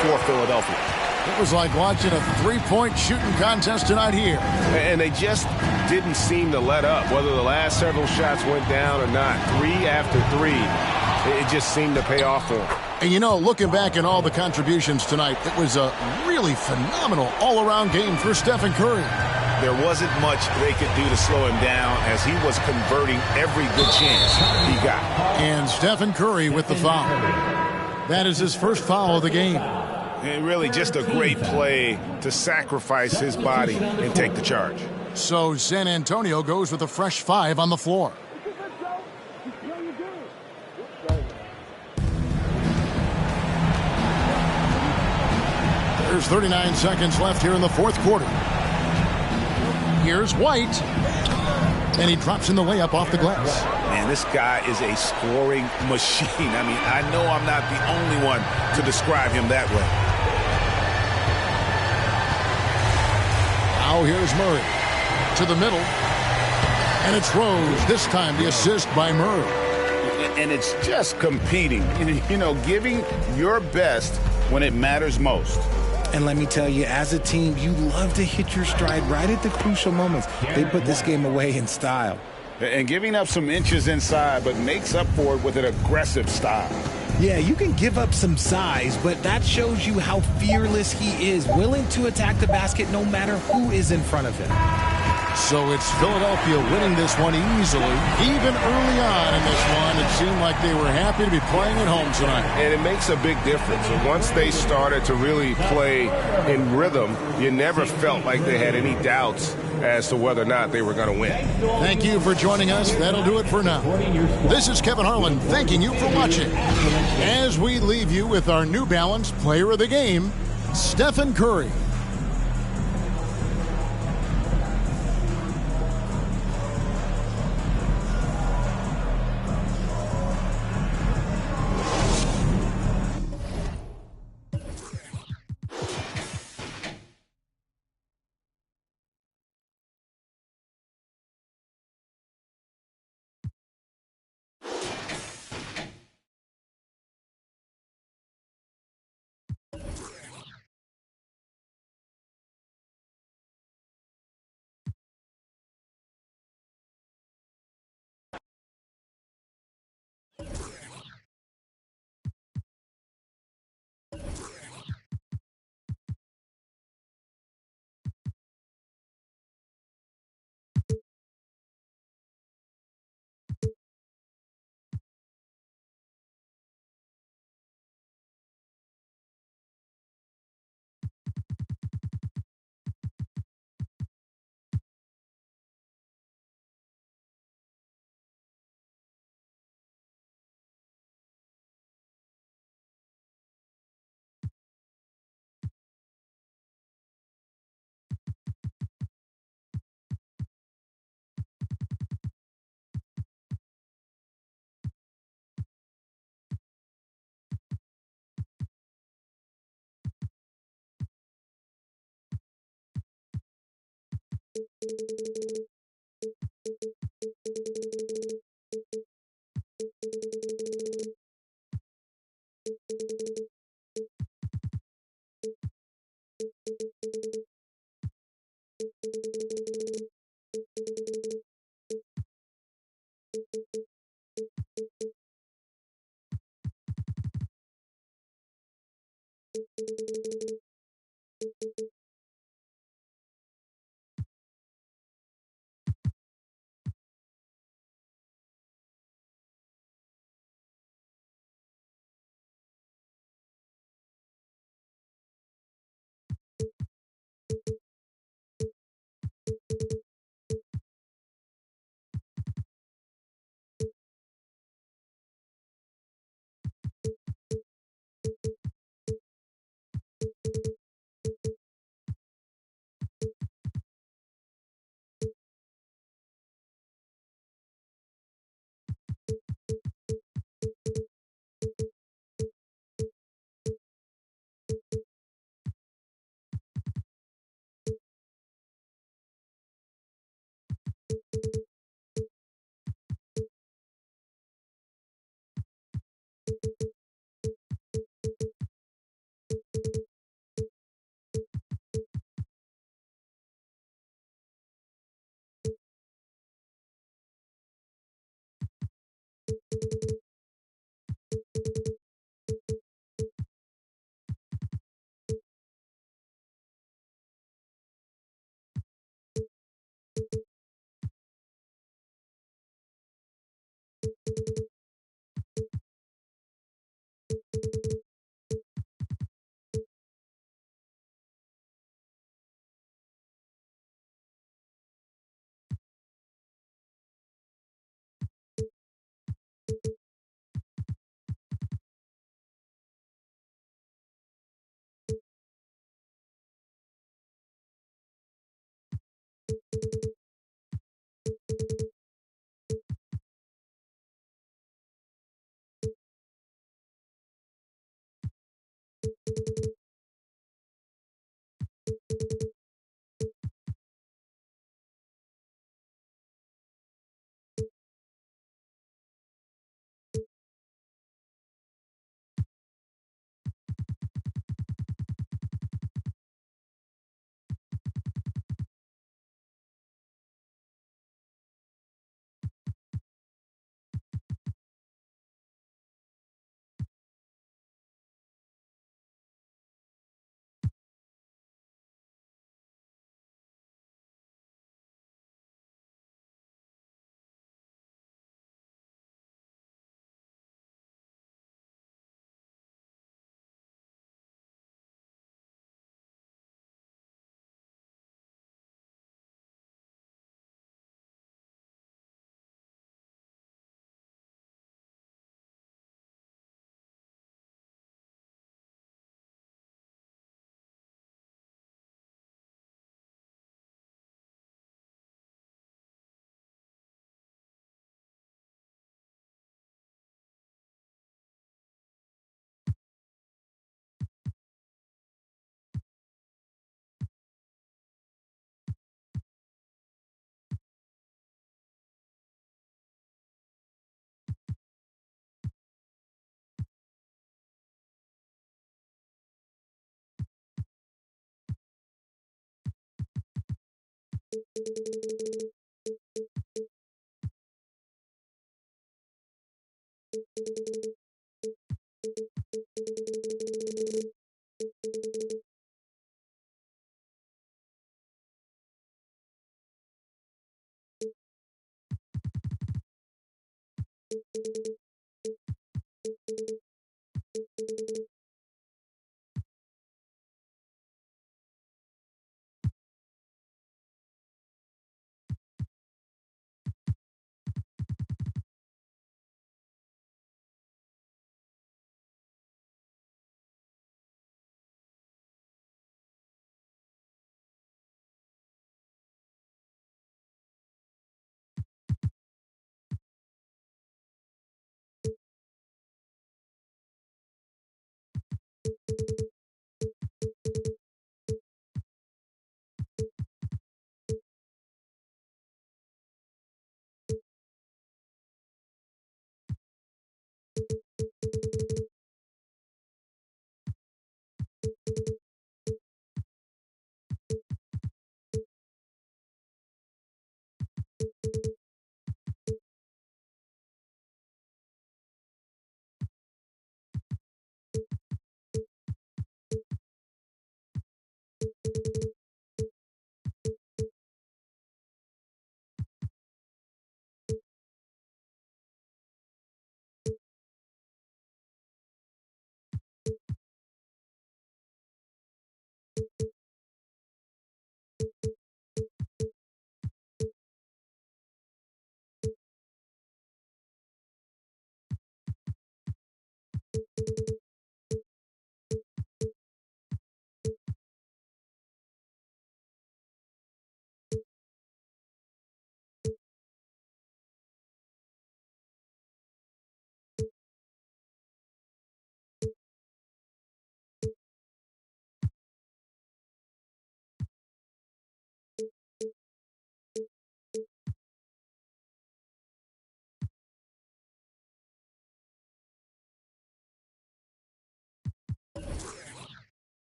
for Philadelphia. It was like watching a three-point shooting contest tonight here. And they just didn't seem to let up, whether the last several shots went down or not. 3 after 3, it just seemed to pay off for them. And you know, looking back at all the contributions tonight, it was a really phenomenal all-around game for Stephen Curry. There wasn't much they could do to slow him down as he was converting every good chance he got. And Stephen Curry with the foul. That is his first foul of the game. And really just a great play to sacrifice his body and take the charge. So San Antonio goes with a fresh 5 on the floor. There's 39 seconds left here in the fourth quarter. Here's White. And he drops in the layup off the glass. Man, this guy is a scoring machine. I mean, I know I'm not the only one to describe him that way. Now here's Murray. To the middle. And it's Rose. This time the assist by Murray. And it's just competing. You know, giving your best when it matters most. And let me tell you, as a team, you love to hit your stride right at the crucial moments. They put this game away in style. And giving up some inches inside, but makes up for it with an aggressive style. Yeah, you can give up some size, but that shows you how fearless he is, willing to attack the basket no matter who is in front of him. So it's Philadelphia winning this one easily. Even early on in this one, it seemed like they were happy to be playing at home tonight. And it makes a big difference. And once they started to really play in rhythm, you never felt like they had any doubts as to whether or not they were going to win. Thank you for joining us. That'll do it for now. This is Kevin Harlan thanking you for watching. As we leave you with our New Balance Player of the Game, Stephen Curry.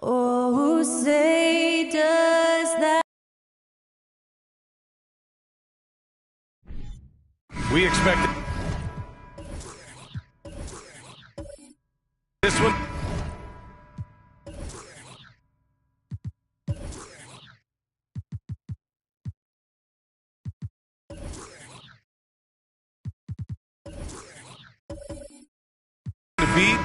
Oh, who say does that? We expect this one. To beat.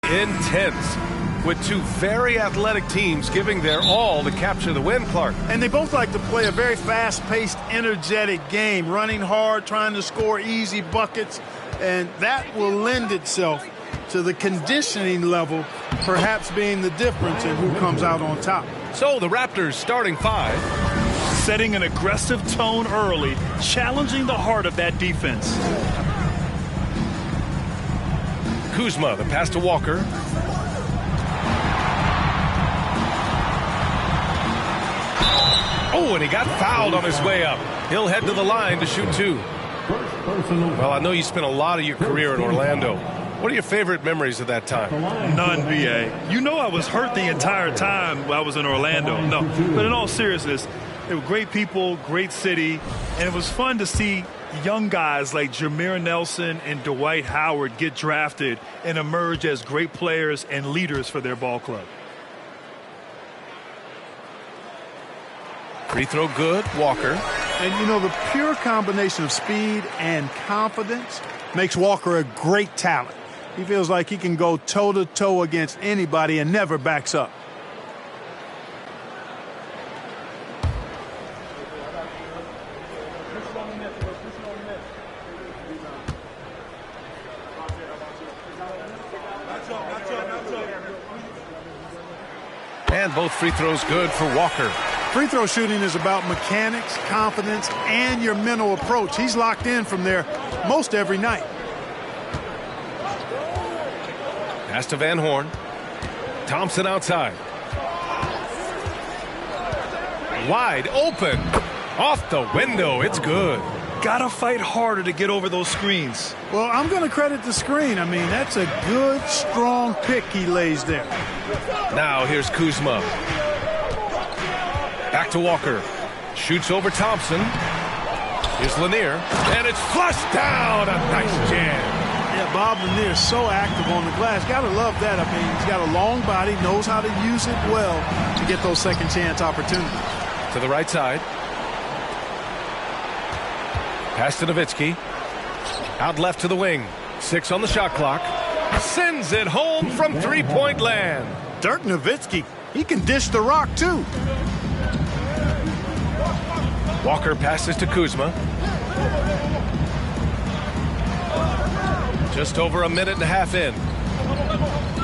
Intense, with two very athletic teams giving their all to capture the win, Clark. And they both like to play a very fast-paced, energetic game, running hard, trying to score easy buckets, and that will lend itself to the conditioning level perhaps being the difference in who comes out on top. So the Raptors starting five. Setting an aggressive tone early, challenging the heart of that defense. Kuzma, the pass to Walker. Oh, and he got fouled on his way up. He'll head to the line to shoot two. Well, I know you spent a lot of your career in Orlando. What are your favorite memories of that time? None, B.A. You know I was hurt the entire time I was in Orlando. No, but in all seriousness, they were great people, great city, and it was fun to see young guys like Jameer Nelson and Dwight Howard get drafted and emerge as great players and leaders for their ball club. Free throw good, Walker. And, you know, the pure combination of speed and confidence makes Walker a great talent. He feels like he can go toe-to-toe against anybody and never backs up. And both free throws good for Walker. Free throw shooting is about mechanics, confidence, and your mental approach. He's locked in from there most every night. Pass to Van Horn. Thompson outside. Wide open. Off the window. It's good. Gotta fight harder to get over those screens. Well, I'm going to credit the screen. I mean, that's a good, strong pick he lays there. Now here's Kuzma. Back to Walker. Shoots over Thompson. Here's Lanier. And it's flushed down. A nice jam. Yeah, Bob Lanier is so active on the glass. Got to love that. I mean, he's got a long body, knows how to use it well to get those second chance opportunities. To the right side. Pass to Nowitzki. Out left to the wing. 6 on the shot clock. Sends it home from three-point land. Dirk Nowitzki, he can dish the rock too. Walker passes to Kuzma. Just over a minute and a half in.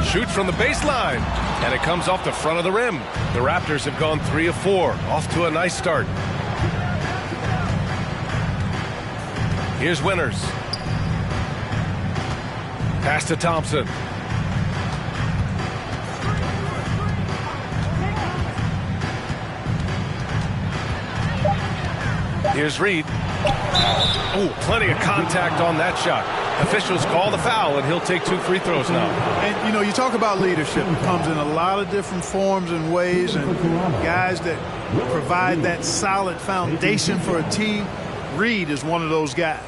Shoots from the baseline. And it comes off the front of the rim. The Raptors have gone 3 of 4. Off to a nice start. Here's Winters. Pass to Thompson. Here's Reed. Oh, plenty of contact on that shot. Officials call the foul, and he'll take 2 free throws now. And, you know, you talk about leadership. It comes in a lot of different forms and ways, and guys that provide that solid foundation for a team. Reed is one of those guys.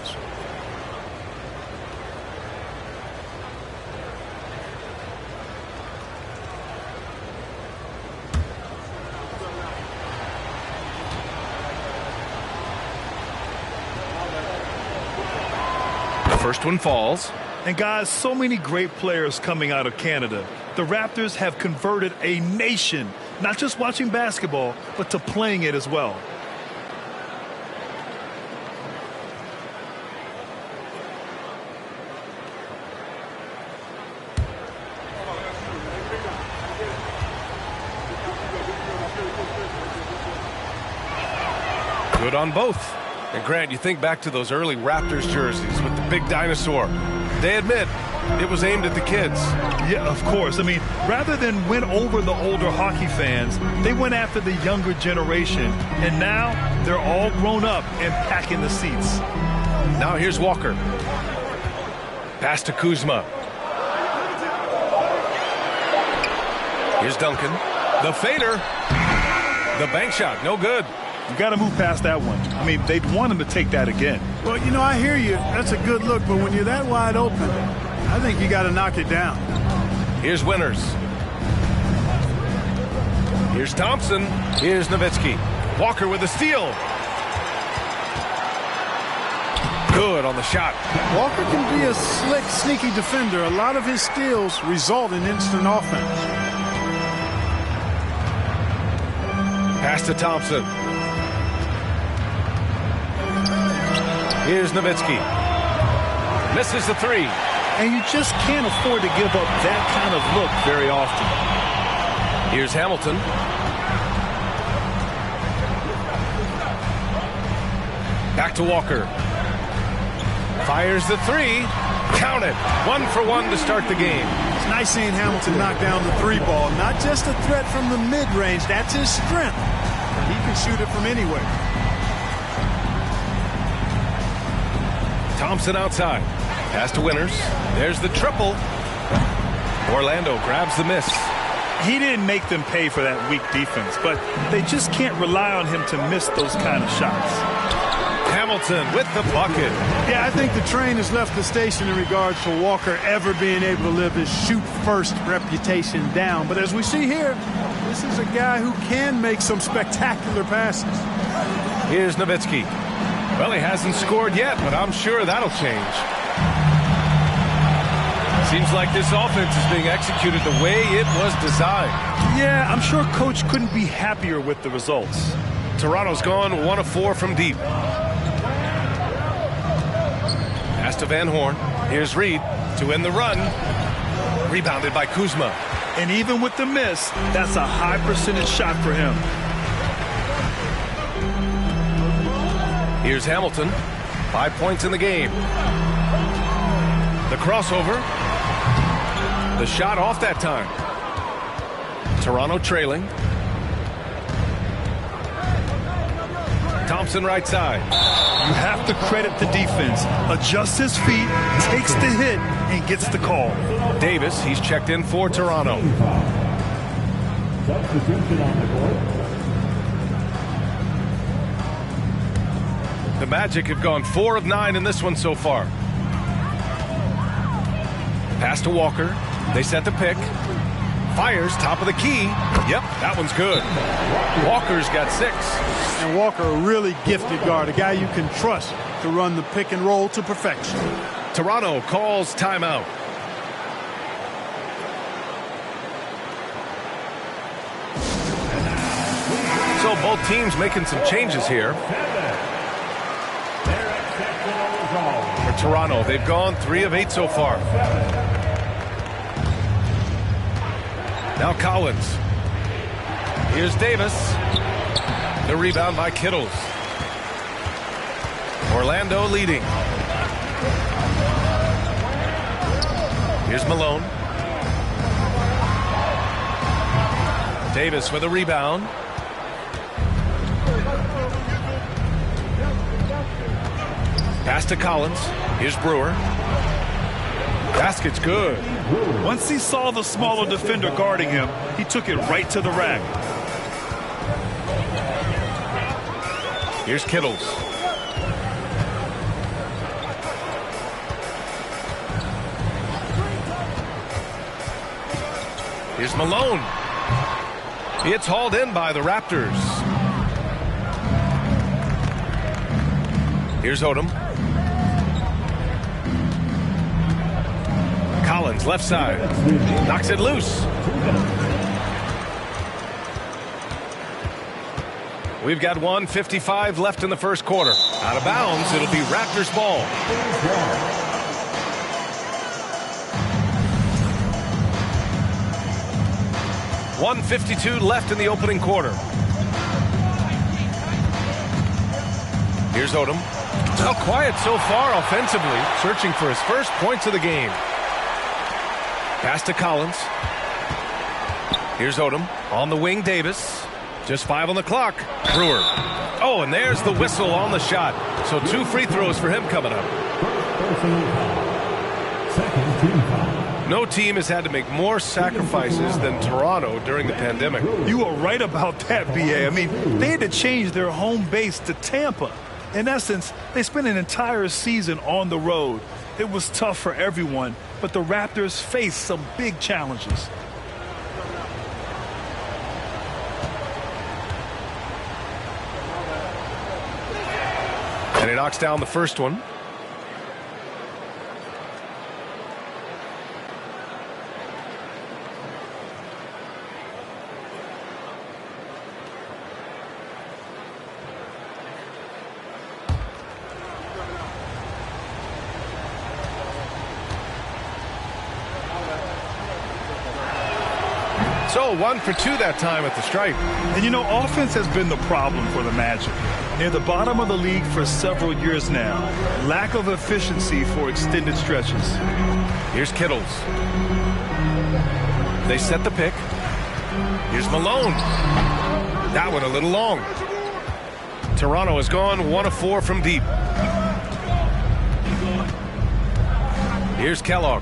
First one falls. And guys, so many great players coming out of Canada. The Raptors have converted a nation, not just watching basketball, but to playing it as well. Good on both. And Grant, you think back to those early Raptors jerseys with the big dinosaur. They admit it was aimed at the kids. Yeah, of course. I mean, rather than win over the older hockey fans, they went after the younger generation. And now they're all grown up and packing the seats. Now here's Walker. Pass to Kuzma. Here's Duncan. The fader. The bank shot, no good. You got to move past that one. I mean, they'd want him to take that again. Well, you know, I hear you. That's a good look, but when you're that wide open, I think you got to knock it down. Here's Winters. Here's Thompson. Here's Nowitzki. Walker with a steal. Good on the shot. Walker can be a slick, sneaky defender. A lot of his steals result in instant offense. Pass to Thompson. Here's Nowitzki. Misses the three. And you just can't afford to give up that kind of look very often. Here's Hamilton. Back to Walker. Fires the three. Count it. 1 for 1 to start the game. It's nice seeing Hamilton knock down the three ball. Not just a threat from the mid-range. That's his strength. He can shoot it from anywhere. Thompson outside. Pass to Winters. There's the triple. Orlando grabs the miss. He didn't make them pay for that weak defense, but they just can't rely on him to miss those kind of shots. Hamilton with the bucket. Yeah, I think the train has left the station in regards to Walker ever being able to live his shoot-first reputation down. But as we see here, this is a guy who can make some spectacular passes. Here's Nowitzki. Well, he hasn't scored yet, but I'm sure that'll change. Seems like this offense is being executed the way it was designed. Yeah, I'm sure Coach couldn't be happier with the results. Toronto's gone 1 of 4 from deep. Pass to Van Horn. Here's Reed to end the run. Rebounded by Kuzma. And even with the miss, that's a high percentage shot for him. Here's Hamilton. 5 points in the game. The crossover. The shot off that time. Toronto trailing. Thompson right side. You have to credit the defense. Adjusts his feet, takes the hit, and gets the call. Davis, he's checked in for Toronto. Substitution on the court. The Magic have gone 4 of 9 in this one so far. Pass to Walker. They set the pick. Fires, top of the key. Yep, that one's good. Walker's got 6. And Walker, a really gifted guard, a guy you can trust to run the pick and roll to perfection. Toronto calls timeout. So both teams making some changes here. For Toronto, they've gone 3 of 8 so far. Now Collins. Here's Davis. The rebound by Kittles. Orlando leading. Here's Malone. Davis with a rebound. Pass to Collins. Here's Brewer. Basket's good. Once he saw the smaller defender guarding him, he took it right to the rack. Here's Kittles. Here's Malone. It's hauled in by the Raptors. Here's Odom. Collins, left side. Knocks it loose. We've got 1:55 left in the first quarter. Out of bounds, it'll be Raptors ball. 1:52 left in the opening quarter. Here's Odom. Now quiet so far offensively, searching for his first points of the game. Pass to Collins. Here's Odom. On the wing, Davis. Just 5 on the clock. Brewer. Oh, and there's the whistle on the shot. So 2 free throws for him coming up. No team has had to make more sacrifices than Toronto during the pandemic. You are right about that, B.A. I mean, they had to change their home base to Tampa. In essence, they spent an entire season on the road. It was tough for everyone, but the Raptors faced some big challenges. And he knocks down the first one. So 1 for 2 that time at the stripe. And you know, offense has been the problem for the Magic. Near the bottom of the league for several years now. Lack of efficiency for extended stretches. Here's Kittles. They set the pick. Here's Malone. That one a little long. Toronto has gone 1 of 4 from deep. Here's Kellogg.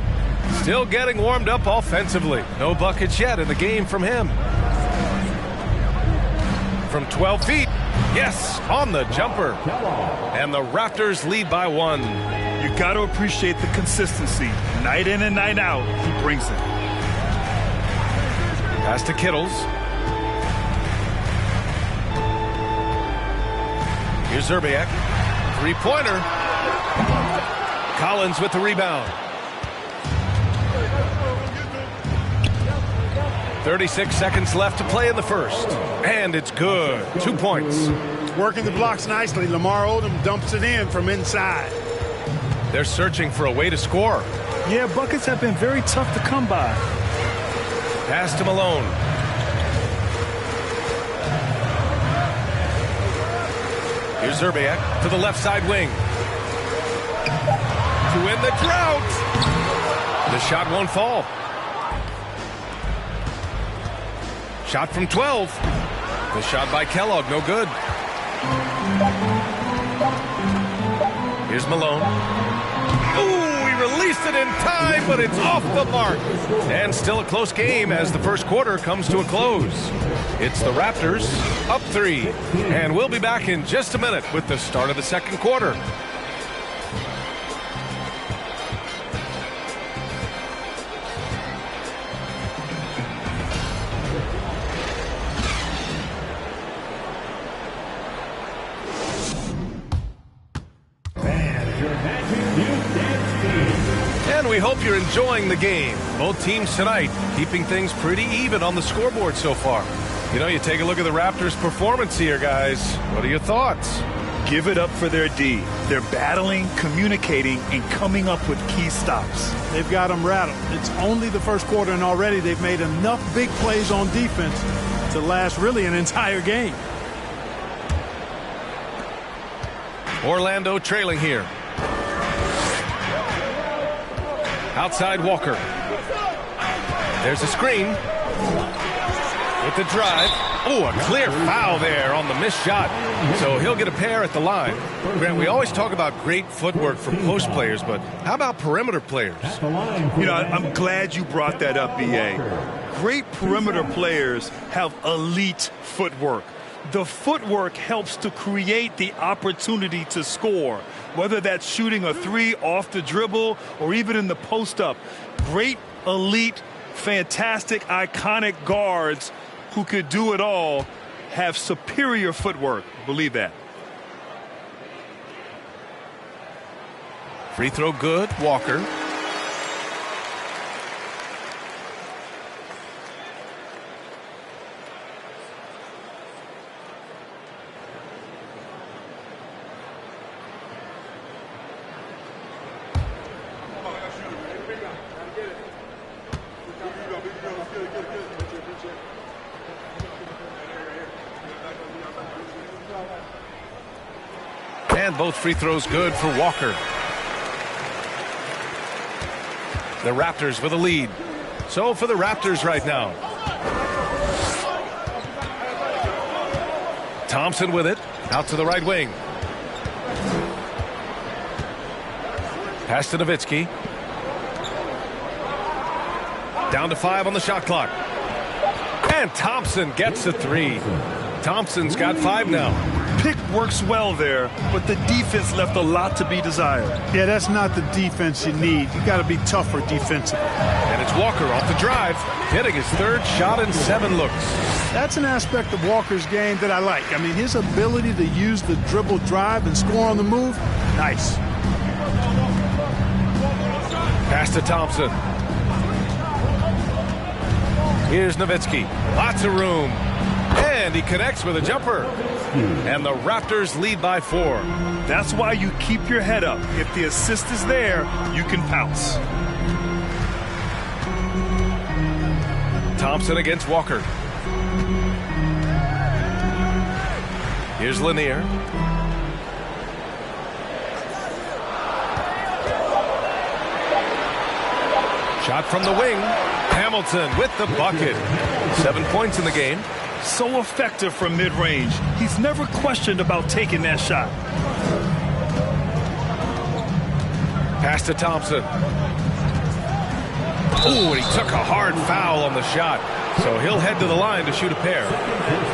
Still getting warmed up offensively. No buckets yet in the game from him. From 12 feet. Yes, on the jumper. And the Raptors lead by 1. You got to appreciate the consistency. Night in and night out, he brings it. Pass to Kittles. Here's Zerbiak. 3-pointer. Collins with the rebound. 36 seconds left to play in the first. And it's good. 2 points. Working the blocks nicely. Lamar Odom dumps it in from inside. They're searching for a way to score. Yeah, buckets have been very tough to come by. Pass to Malone. Here's Zerbiak to the left side wing. To win the drought. The shot won't fall. Shot from 12. The shot by Kellogg, no good. Here's Malone. Ooh, he released it in time, but it's off the mark. And still a close game as the first quarter comes to a close. It's the Raptors up 3. And we'll be back in just a minute with the start of the second quarter. And we hope you're enjoying the game. Both teams tonight keeping things pretty even on the scoreboard so far. You know, you take a look at the Raptors' performance here, guys. What are your thoughts? Give it up for their D. They're battling, communicating, and coming up with key stops. They've got them rattled. It's only the first quarter, and already they've made enough big plays on defense to last really an entire game. Orlando trailing here. Outside Walker. There's a screen. With the drive. Oh, a clear foul there on the missed shot. So he'll get a pair at the line. Grant, we always talk about great footwork from post players, but how about perimeter players? You know, I'm glad you brought that up, B.A. Great perimeter players have elite footwork. The footwork helps to create the opportunity to score, whether that's shooting a 3 off the dribble or even in the post-up. Great, elite, fantastic, iconic guards who could do it all have superior footwork. Believe that. Free throw good. Walker. And both free throws good for Walker. The Raptors with a lead. So for the Raptors right now. Thompson with it. Out to the right wing. Pass to Nowitzki. Down to 5 on the shot clock. And Thompson gets a 3. Thompson's got 5 now. Pick works well there, but the defense left a lot to be desired. Yeah, that's not the defense you need. You got to be tougher defensively. And it's Walker off the drive, hitting his 3rd shot in 7 looks. That's an aspect of Walker's game that I like. I mean, his ability to use the dribble drive and score on the move, nice. Pass to Thompson. Here's Nowitzki. Lots of room. And he connects with a jumper. And the Raptors lead by 4. That's why you keep your head up. If the assist is there, you can pounce. Thompson against Walker. Here's Lanier. Shot from the wing. Hamilton with the bucket. 7 points in the game. So effective from mid-range. He's never questioned about taking that shot. Pass to Thompson. Ooh, and he took a hard foul on the shot. So he'll head to the line to shoot a pair.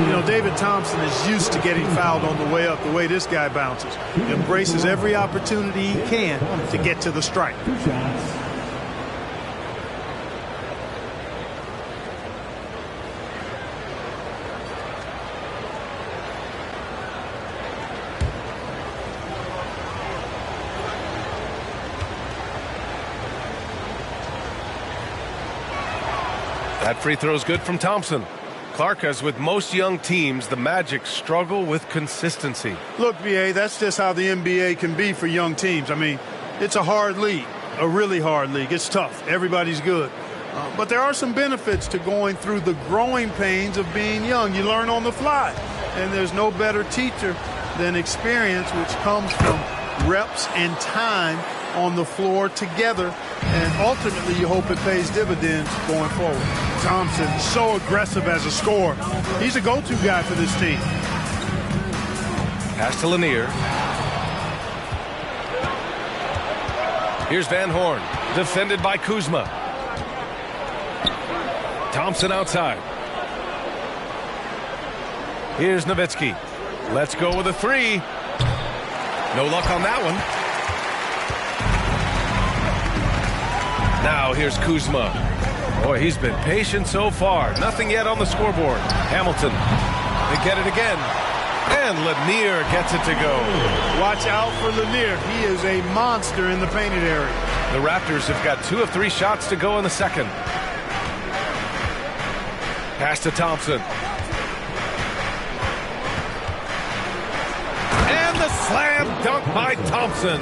You know, David Thompson is used to getting fouled on the way up the way this guy bounces. He embraces every opportunity he can to get to the strike. That free throw is good from Thompson. Clark, as with most young teams, the Magic struggle with consistency. Look, BA, that's just how the NBA can be for young teams. I mean, it's a hard league, a really hard league. It's tough. Everybody's good. But there are some benefits to going through the growing pains of being young. You learn on the fly. And there's no better teacher than experience, which comes from reps and time on the floor together. And ultimately, you hope it pays dividends going forward. Thompson, so aggressive as a scorer. He's a go-to guy for this team. Pass to Lanier. Here's Van Horn, defended by Kuzma. Thompson outside. Here's Nowitzki. Let's go with a 3. No luck on that one. Now here's Kuzma. Boy, he's been patient so far. Nothing yet on the scoreboard. Hamilton. They get it again. And Lanier gets it to go. Watch out for Lanier. He is a monster in the painted area. The Raptors have got 2 of 3 shots to go in the second. Pass to Thompson. And the slam dunk by Thompson.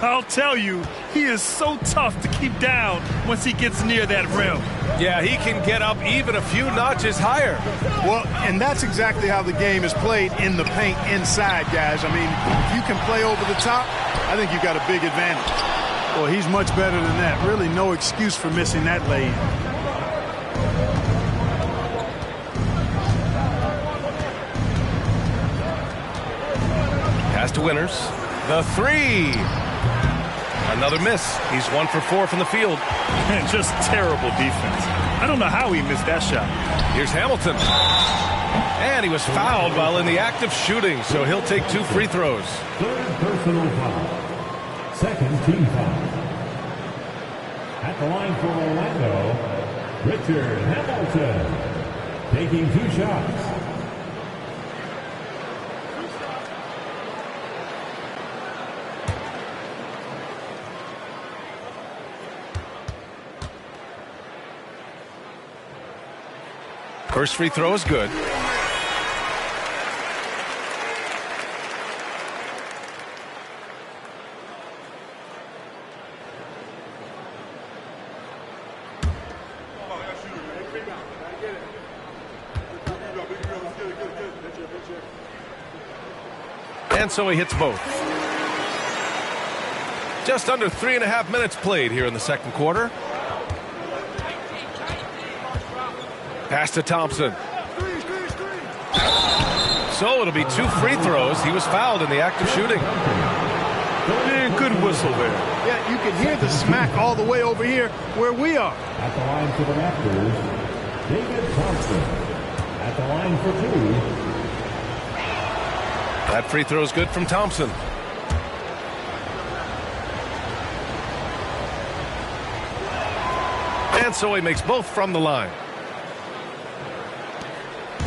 I'll tell you, he is so tough to keep down once he gets near that rim. Yeah, he can get up even a few notches higher. Well, and that's exactly how the game is played in the paint inside, guys. I mean, if you can play over the top, I think you've got a big advantage. Well, he's much better than that. Really no excuse for missing that lay-in. Pass to Winters. The 3. Another miss. He's 1 for 4 from the field. And just terrible defense. I don't know how he missed that shot. Here's Hamilton. And he was fouled while in the act of shooting, so he'll take 2 free throws. 3rd personal foul. 2nd team foul. At the line for Orlando, Richard Hamilton. Taking 2 shots. First free throw is good. And so he hits both. Just under 3.5 minutes played here in the second quarter. Pass to Thompson. So it'll be 2 free throws. He was fouled in the act of shooting. Man, good whistle there. Yeah, you can hear the smack all the way over here where we are. At the line for the Raptors, David Thompson. At the line for 2. That free throw is good from Thompson. And so he makes both from the line.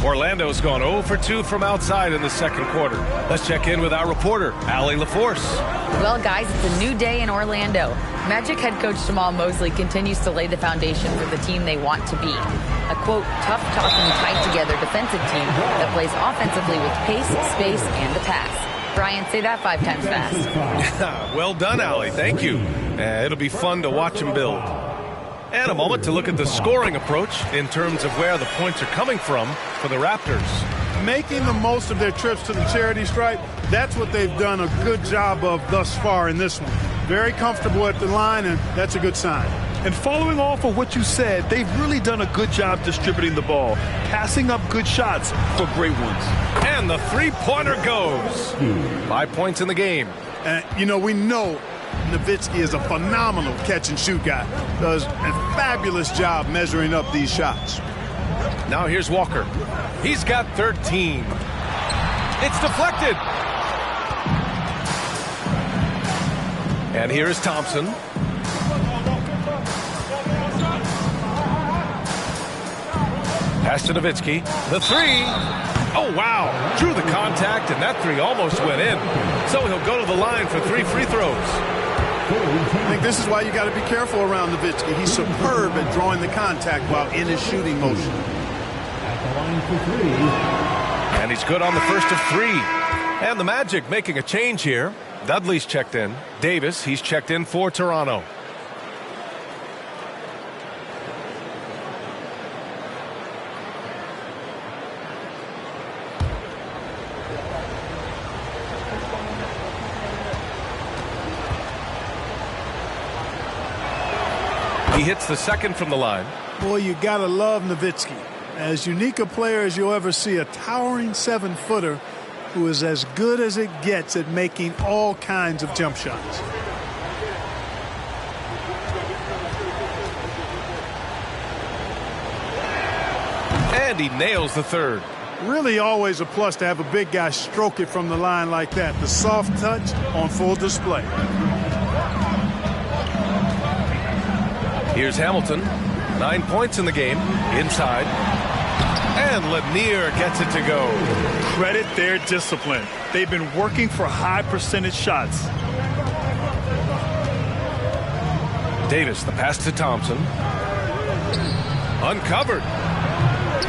Orlando's gone 0 for 2 from outside in the second quarter. Let's check in with our reporter, Allie LaForce. Well, guys, it's a new day in Orlando. Magic head coach Jamal Mosley continues to lay the foundation for the team they want to be. A, quote, tough-talking, tied-together defensive team that plays offensively with pace, space, and the pass. Brian, say that 5 times fast. Well done, Allie. Thank you. It'll be fun to watch him build. And a moment to look at the scoring approach in terms of where the points are coming from for the Raptors. Making the most of their trips to the charity stripe, that's what they've done a good job of thus far in this one. Very comfortable at the line, and that's a good sign. And following off of what you said, they've really done a good job distributing the ball, passing up good shots for great ones. And the three-pointer goes. 5 points in the game. We know Nowitzki is a phenomenal catch-and-shoot guy. Does a fabulous job measuring up these shots. Now here's Walker. He's got 13. It's deflected. And here's Thompson. Pass to Nowitzki. The 3. Oh, wow. Drew the contact, and that 3 almost went in. So he'll go to the line for 3 free throws. I think this is why you got to be careful around Nowitzki. He's superb at drawing the contact while in his shooting motion. At the line for 3. And he's good on the first of 3. And the Magic making a change here. Dudley's checked in. Davis, he's checked in for Toronto. He hits the second from the line. Boy, you got to love Nowitzki. As unique a player as you'll ever see, a towering 7-footer who is as good as it gets at making all kinds of jump shots. And he nails the third. Really always a plus to have a big guy stroke it from the line like that. The soft touch on full display. Here's Hamilton. 9 points in the game. Inside. And Lanier gets it to go. Credit their discipline. They've been working for high percentage shots. Davis, the pass to Thompson. Uncovered.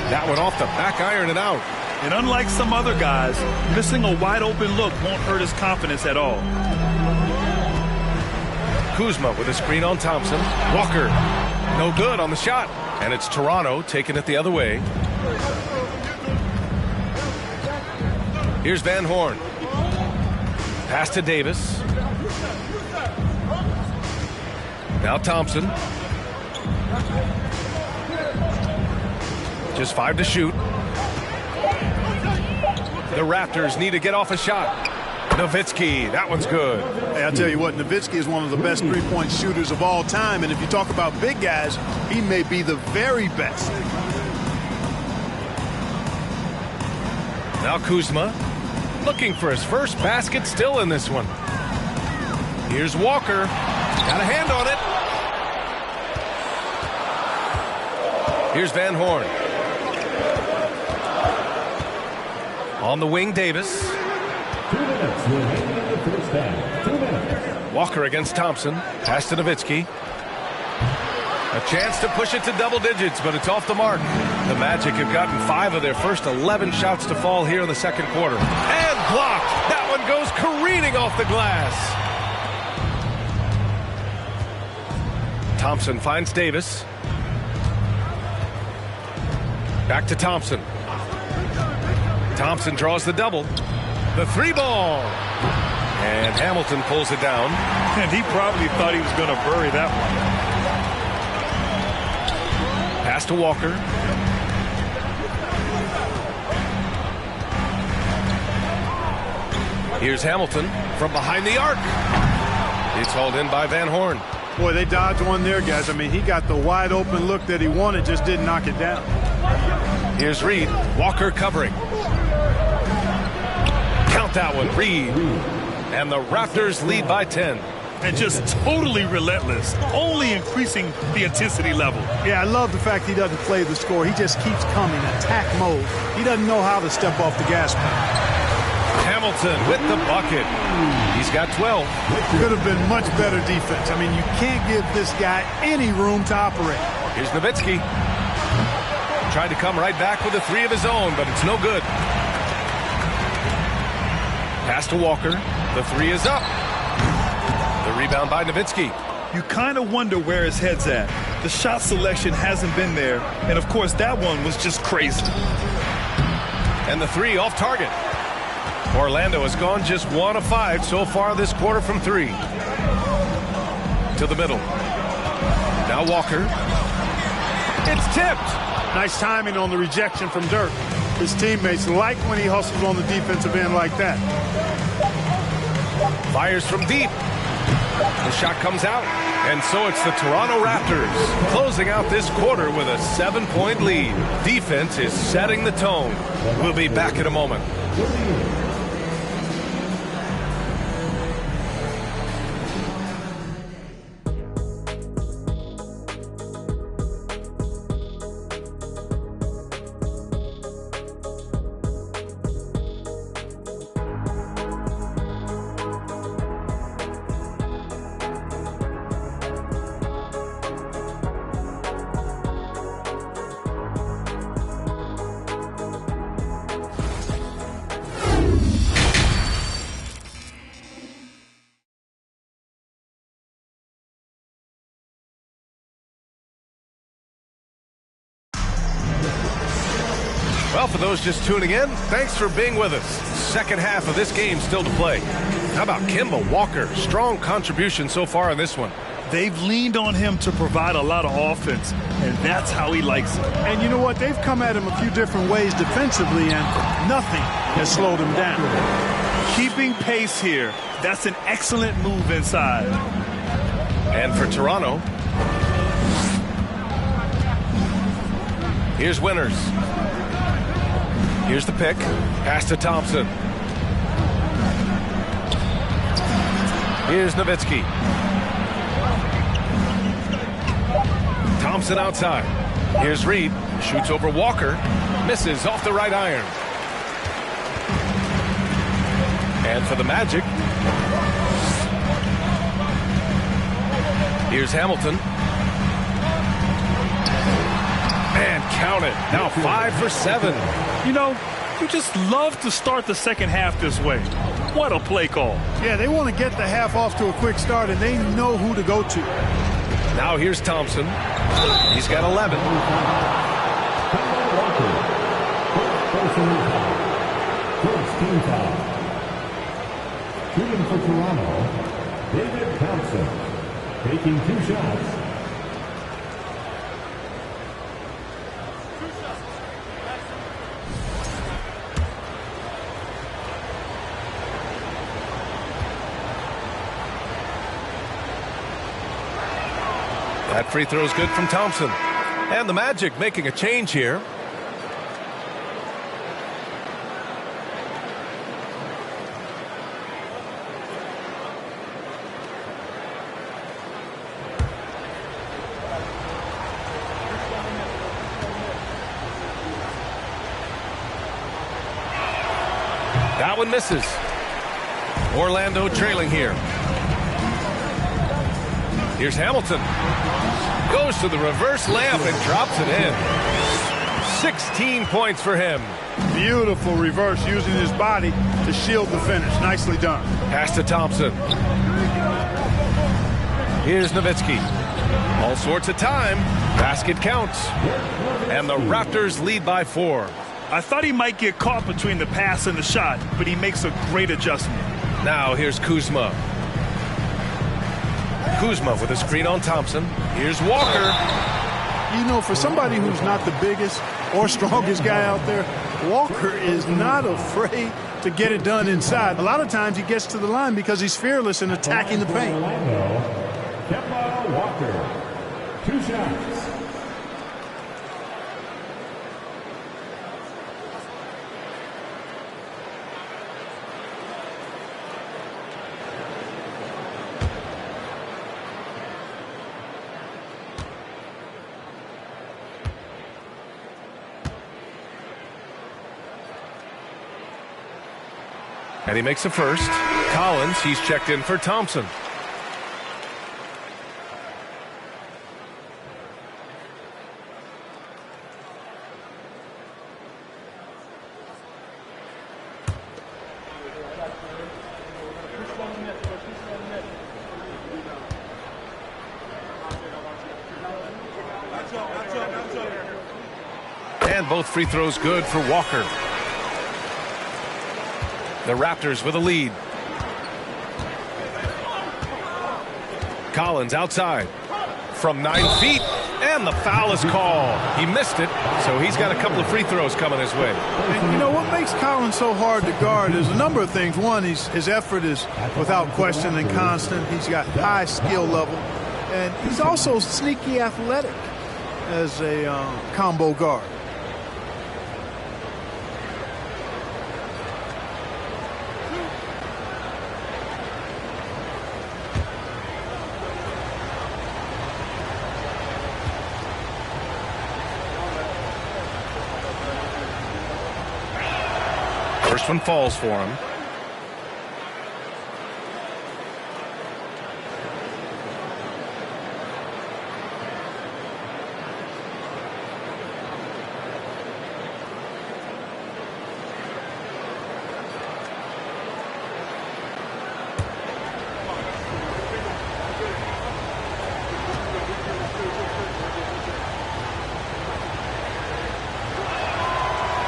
That one off the back iron and out. And unlike some other guys, missing a wide open look won't hurt his confidence at all. Kuzma with a screen on Thompson. Walker, no good on the shot. And it's Toronto taking it the other way. Here's Van Horn. Pass to Davis. Now Thompson. Just 5 to shoot. The Raptors need to get off a shot. Nowitzki, that one's good. Hey, I'll tell you what, Nowitzki is one of the best three-point shooters of all time, and if you talk about big guys, he may be the very best. Now Kuzma, looking for his first basket, still in this one. Here's Walker, got a hand on it. Here's Van Horn. On the wing, Davis. 2 minutes remaining in the first half. 2 minutes. Walker against Thompson. Pass to Nowitzki. A chance to push it to double digits, but it's off the mark. The Magic have gotten 5 of their first 11 shots to fall here in the second quarter. And blocked. That one goes careening off the glass. Thompson finds Davis. Back to Thompson. Thompson draws the double. The three ball. And Hamilton pulls it down. And he probably thought he was going to bury that one. Pass to Walker. Here's Hamilton from behind the arc. It's hauled in by Van Horn. Boy, they dodged one there, guys. I mean, he got the wide open look that he wanted, just didn't knock it down. Here's Reed. Walker covering. Count that one. Reed. And the Raptors lead by 10. And just totally relentless, only increasing the intensity level. Yeah, I love the fact he doesn't play the score. He just keeps coming, attack mode. He doesn't know how to step off the gas pedal. Hamilton with the bucket. He's got 12. Could have been much better defense. I mean, you can't give this guy any room to operate. Here's Nowitzki. Tried to come right back with a three of his own, but it's no good. Pass to Walker. The three is up. The rebound by Nowitzki. You kind of wonder where his head's at. The shot selection hasn't been there, and of course that one was just crazy. And the three off target. Orlando has gone just 1 of 5 so far this quarter from 3. To the middle. Now Walker. It's tipped. Nice timing on the rejection from Dirk. His teammates like when he hustles on the defensive end like that. Fires from deep. The shot comes out. And so it's the Toronto Raptors closing out this quarter with a 7-point lead. Defense is setting the tone. We'll be back in a moment. Well, for those just tuning in, thanks for being with us. Second half of this game still to play. How about Kemba Walker? Strong contribution so far in this one. They've leaned on him to provide a lot of offense, and that's how he likes it. And you know what? They've come at him a few different ways defensively, and nothing has slowed him down. Keeping pace here. That's an excellent move inside. And for Toronto, here's Winters. Here's the pick. Pass to Thompson. Here's Nowitzki. Thompson outside. Here's Reed. Shoots over Walker. Misses off the right iron. And for the Magic, here's Hamilton. And count it. Now 5 for 7. You know, you just love to start the second half this way. What a play call. Yeah, they want to get the half off to a quick start, and they know who to go to. Now here's Thompson. He's got 11. Shooting for Toronto, David Thompson, taking 2 shots. That free throw is good from Thompson. And the Magic making a change here. That one misses. Orlando trailing here. Here's Hamilton. Goes to the reverse layup and drops it in. 16 points for him. Beautiful reverse, using his body to shield the finish. Nicely done. Pass to Thompson. Here's Nowitzki. All sorts of time. Basket counts. And the Raptors lead by 4. I thought he might get caught between the pass and the shot, but he makes a great adjustment. Now here's Kuzma. Kuzma with a screen on Thompson. Here's Walker. You know, for somebody who's not the biggest or strongest guy out there, Walker is not afraid to get it done inside. A lot of times he gets to the line because he's fearless in attacking the paint. Kemba Walker, 2 shots. And he makes the first. Collins, he's checked in for Thompson. And both free throws good for Walker. The Raptors with a lead. Collins outside from 9 feet, and the foul is called. He missed it, so he's got a couple of free throws coming his way. And you know what makes Collins so hard to guard is a number of things. One, his effort is without question and constant. He's got high skill level, and he's also sneaky athletic as a combo guard. First one falls for him.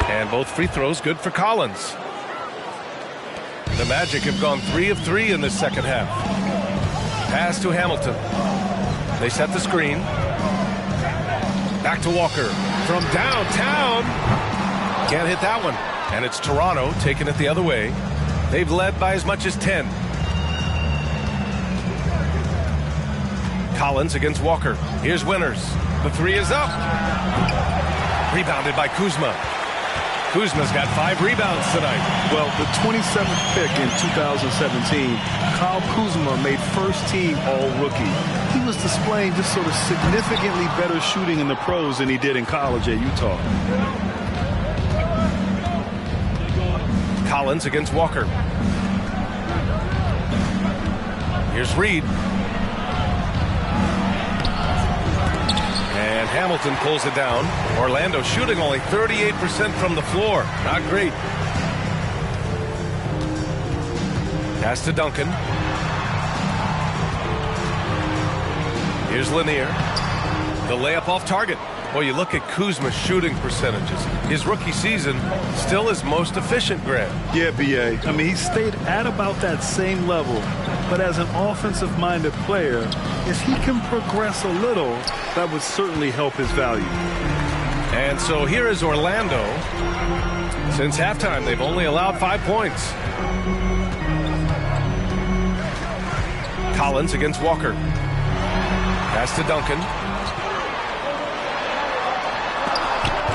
And both free throws good for Collins. The Magic have gone 3 of 3 in this second half. Pass to Hamilton. They set the screen. Back to Walker from downtown. Can't hit that one. And it's Toronto taking it the other way. They've led by as much as 10. Collins against Walker. Here's Winters. The three is up. Rebounded by Kuzma. Kuzma's got 5 rebounds tonight. Well, the 27th pick in 2017, Kyle Kuzma made first team all-rookie. He was displaying just sort of significantly better shooting in the pros than he did in college at Utah. Collins against Walker. Here's Reed. And Hamilton pulls it down. Orlando shooting only 38% from the floor. Not great. Pass to Duncan. Here's Lanier. The layup off target. Well, you look at Kuzma's shooting percentages. His rookie season still his most efficient, Grant. Yeah, B.A. I mean, he stayed at about that same level. But as an offensive-minded player, if he can progress a little, that would certainly help his value. And so here is Orlando. Since halftime, they've only allowed 5 points. Collins against Walker. Pass to Duncan.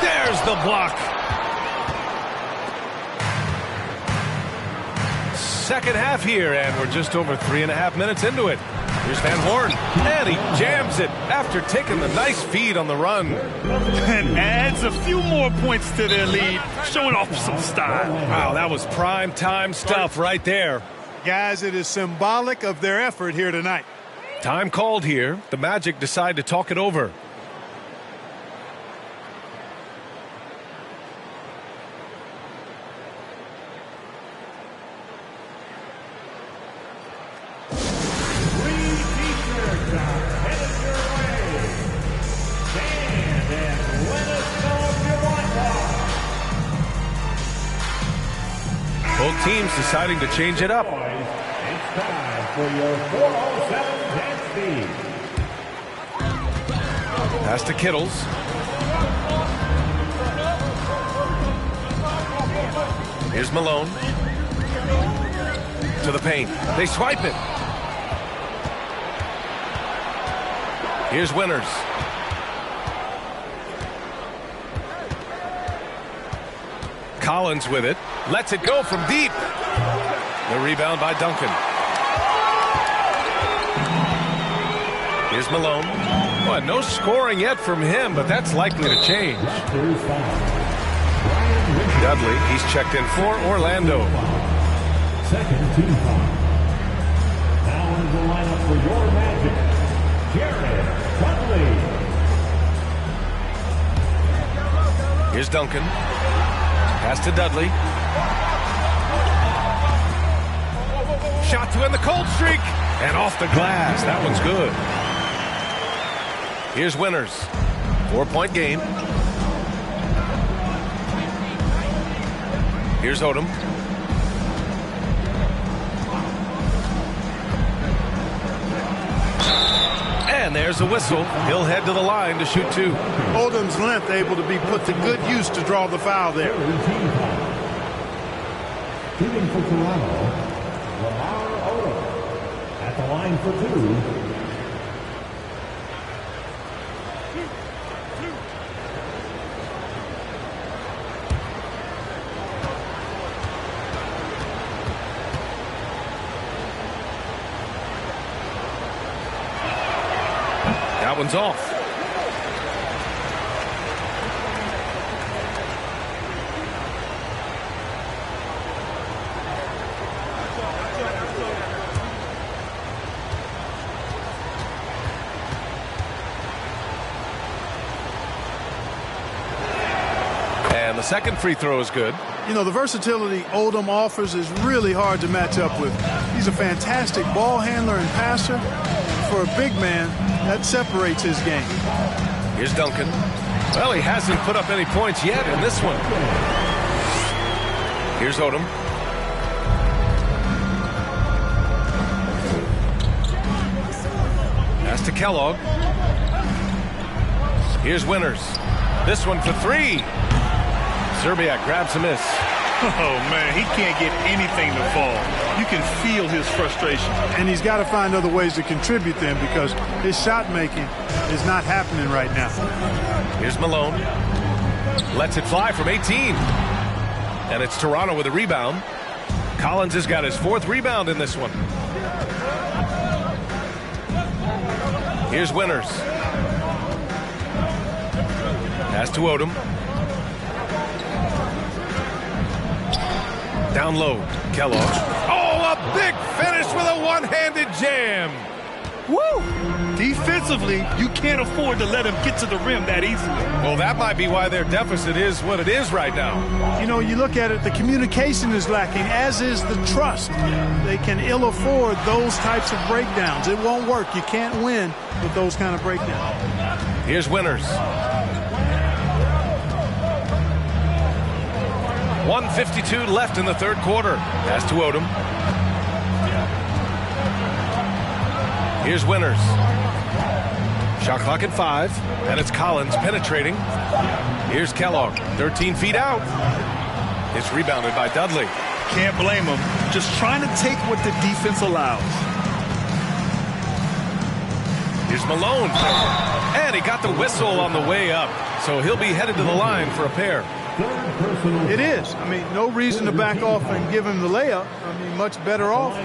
There's the block. Second half here, and we're just over 3.5 minutes into it. Here's Van Horn, and he jams it after taking the nice feed on the run. And adds a few more points to their lead, showing off some style. Wow, that was prime time stuff right there. Guys, it is symbolic of their effort here tonight. Time called here. The Magic decide to talk it over. teams deciding to change it up. It's time for your 407 dance speed. Pass to Kittles. Here's Malone. To the paint. They swipe it. Here's Winters. Collins with it. Lets it go from deep. The rebound by Duncan. Here's Malone. Well, no scoring yet from him, but that's likely to change. Dudley, he's checked in for Orlando. Second team foul. Now in the lineup for your Magic, Jared Dudley. Here's Duncan. Pass to Dudley. Shot to end the cold streak. And off the glass. That one's good. Here's Winters. 4-point game. Here's Odom. And there's a whistle. He'll head to the line to shoot two. Odom's length able to be put to good use to draw the foul there. Shooting for Toronto, Lamar Odom. At the line for two. That one's off. And the second free throw is good. You know, the versatility Odom offers is really hard to match up with. He's a fantastic ball handler and passer. For a big man, that separates his game. Here's Duncan. Well, he hasn't put up any points yet in this one. Here's Odom. Pass to Kellogg. Here's Winters. This one for three. Zerbiak grabs a miss. Oh, man, he can't get anything to fall. You can feel his frustration. And he's got to find other ways to contribute then because his shot making is not happening right now. Here's Malone. Lets it fly from 18. And it's Toronto with a rebound. Collins has got his fourth rebound in this one. Here's Winters. Pass to Odom. Down low, Kellogg. Oh, a big finish with a one-handed jam. Woo! Defensively, you can't afford to let him get to the rim that easily. Well, that might be why their deficit is what it is right now. You know, you look at it, the communication is lacking, as is the trust. They can ill afford those types of breakdowns. It won't work. You can't win with those kind of breakdowns. Here's Winters. 1:52 left in the third quarter. Pass to Odom. Here's Winters. Shot clock at 5, and it's Collins penetrating. Here's Kellogg, 13 feet out. It's rebounded by Dudley. Can't blame him. Just trying to take what the defense allows. Here's Malone. And he got the whistle on the way up, so he'll be headed to the line for a pair. It is. I mean, no reason to back off and give him the layup. I mean, much better off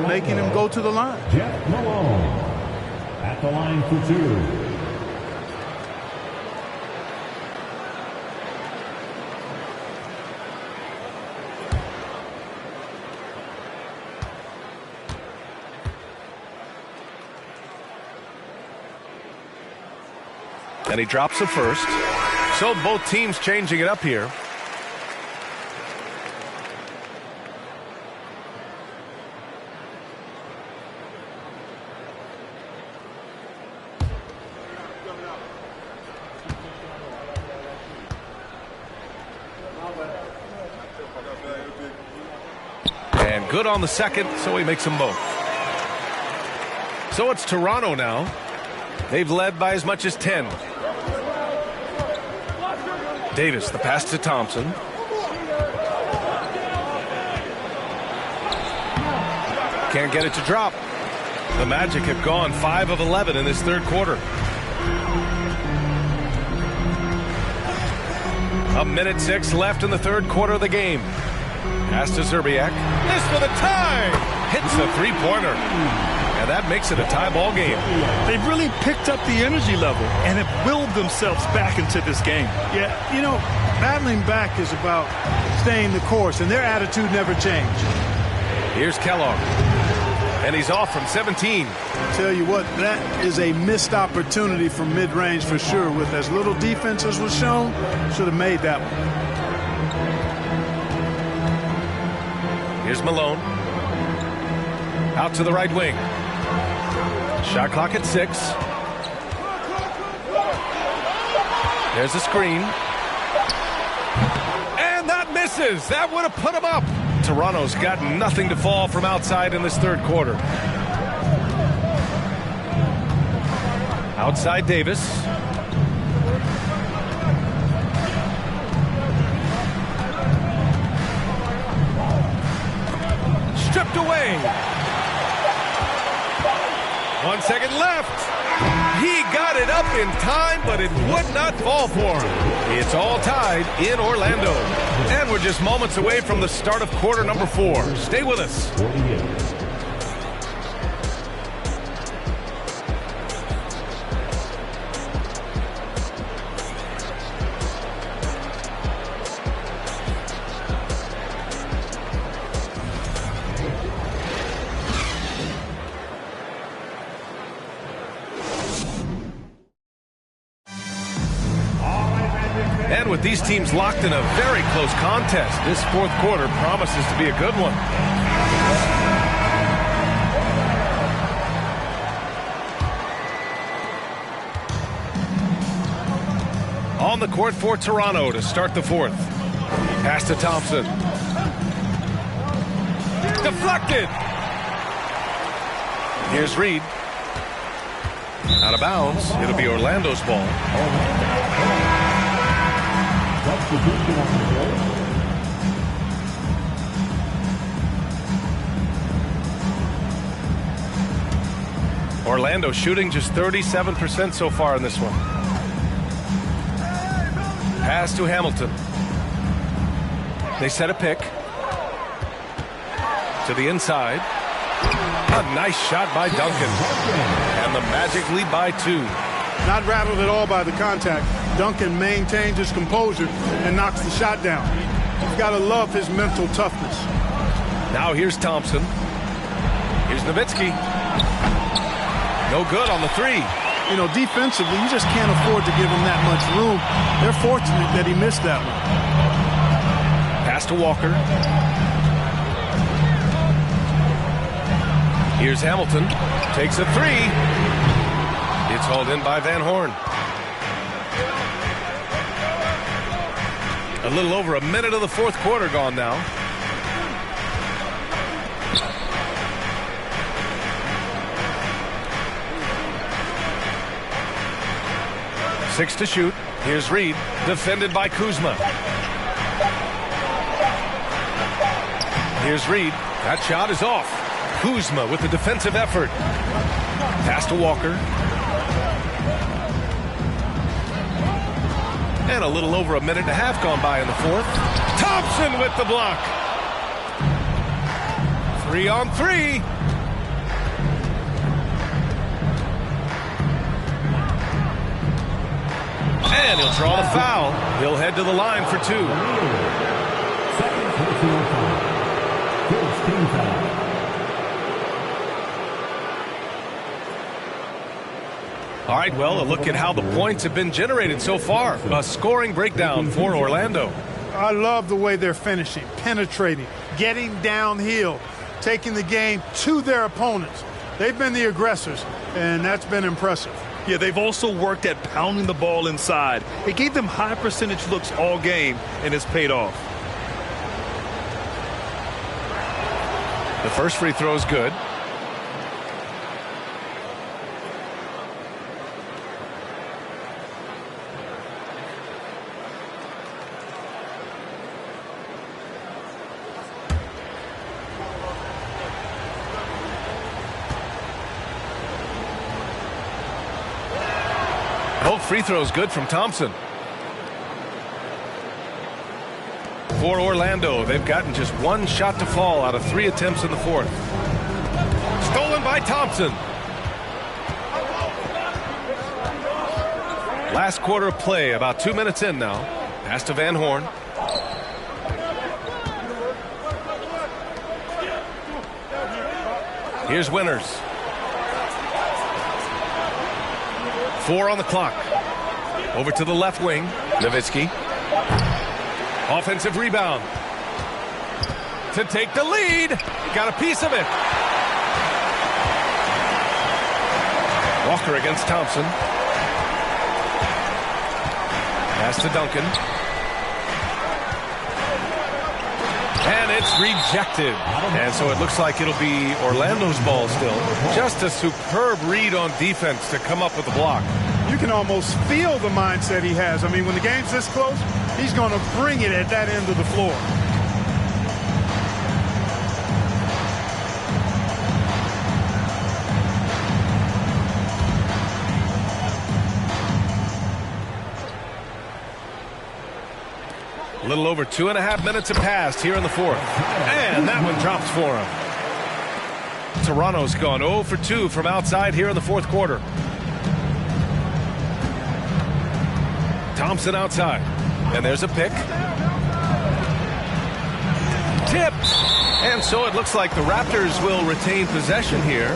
making him go to the line. Jeff Malone at the line for two. And he drops the first. So both teams changing it up here. And good on the second, so he makes them both. So it's Toronto now. They've led by as much as 10. Davis, the pass to Thompson. Can't get it to drop. The Magic have gone 5 of 11 in this third quarter. A minute 6 left in the third quarter of the game. Pass to Zerbiak. This for the tie. Hits a three-pointer. And that makes it a tie ball game. They've really picked up the energy level and have willed themselves back into this game. Yeah, you know, battling back is about staying the course, and their attitude never changed. Here's Kellogg. And he's off from 17. Tell you what, that is a missed opportunity from mid-range for sure. With as little defense as was shown, should have made that one. Here's Malone. Out to the right wing. Shot clock at 6. There's a screen. And that misses. That would have put him up. Toronto's got nothing to fall from outside in this third quarter. Outside Davis. Stripped away. 1 second left. He got it up in time, but it would not fall for him. It's all tied in Orlando. And we're just moments away from the start of quarter number 4. Stay with us. And with these teams locked in a very close contest, this fourth quarter promises to be a good one. On the court for Toronto to start the fourth. Pass to Thompson. Deflected. Here's Reed. Out of bounds. It'll be Orlando's ball. Orlando shooting just 37% so far in this one. Pass to Hamilton. They set a pick. To the inside. A nice shot by Duncan. And the Magic lead by 2. Not rattled at all by the contact. Duncan maintains his composure and knocks the shot down. You've got to love his mental toughness. Now here's Thompson. Here's Nowitzki. No good on the 3. You know, defensively, you just can't afford to give him that much room. They're fortunate that he missed that one. Pass to Walker. Here's Hamilton. Takes a 3. It's hauled in by Van Horn. A little over a minute of the fourth quarter gone now. Six to shoot. Here's Reed, defended by Kuzma. Here's Reed. That shot is off. Kuzma with the defensive effort. Pass to Walker. And a little over a minute and a half gone by in the fourth. Thompson with the block. 3 on 3. And he'll draw the foul. He'll head to the line for 2. All right, well, a look at how the points have been generated so far. A scoring breakdown for Orlando. I love the way they're finishing, penetrating, getting downhill, taking the game to their opponents. They've been the aggressors, and that's been impressive. Yeah, they've also worked at pounding the ball inside. It gave them high percentage looks all game, and it's paid off. The first free throw is good. Both free throws good from Thompson. For Orlando, they've gotten just one shot to fall out of 3 attempts in the fourth. Stolen by Thompson. Last quarter of play, about 2 minutes in now. Pass to Van Horn. Here's Winters. 4 on the clock. Over to the left wing. Nowitzki. Offensive rebound. To take the lead. Got a piece of it. Walker against Thompson. Pass to Duncan. And it's rejected. And so it looks like it'll be Orlando's ball still. Just a superb read on defense to come up with the block. You can almost feel the mindset he has. I mean, when the game's this close, he's going to bring it at that end of the floor. A little over 2.5 minutes have passed here in the fourth. And that one drops for him. Toronto's gone 0 for 2 from outside here in the fourth quarter. Thompson outside. And there's a pick. Tipped. And so it looks like the Raptors will retain possession here.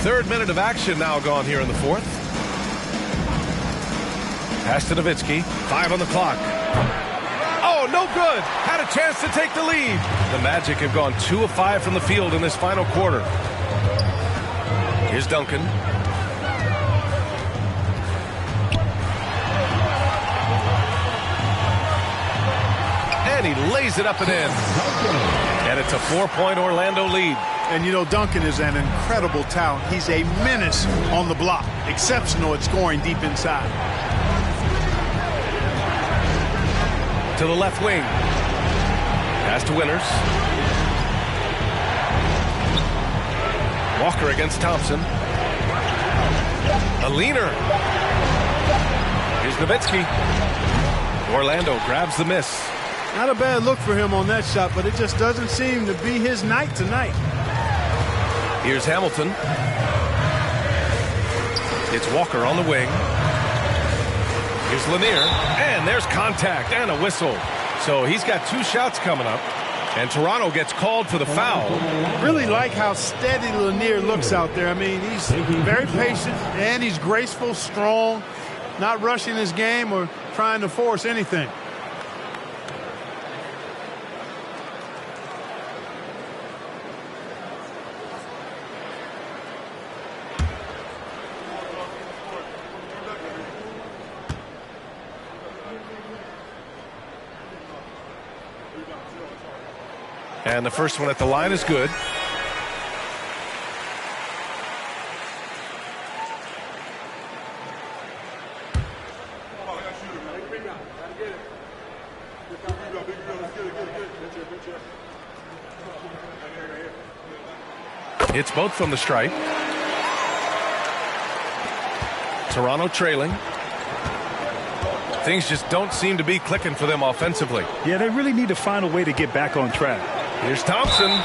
Third minute of action now gone here in the fourth. Pass to Nowitzki. 5 on the clock. Oh, no good. Had a chance to take the lead. The Magic have gone 2 of 5 from the field in this final quarter. Here's Duncan. And he lays it up and in. And it's a 4-point Orlando lead. And, you know, Duncan is an incredible talent. He's a menace on the block. Exceptional at scoring deep inside. To the left wing. Pass to Winters. Walker against Thompson. A leaner. Here's Nowitzki. Orlando grabs the miss. Not a bad look for him on that shot, but it just doesn't seem to be his night tonight. Here's Hamilton. It's Walker on the wing. Here's Lanier. And there's contact and a whistle. So he's got 2 shots coming up. And Toronto gets called for the foul. Really like how steady Lanier looks out there. I mean, he's very patient and he's graceful, strong, not rushing his game or trying to force anything. And the first one at the line is good. It's both from the stripe. Toronto trailing. Things just don't seem to be clicking for them offensively. Yeah, they really need to find a way to get back on track. Here's Thompson. At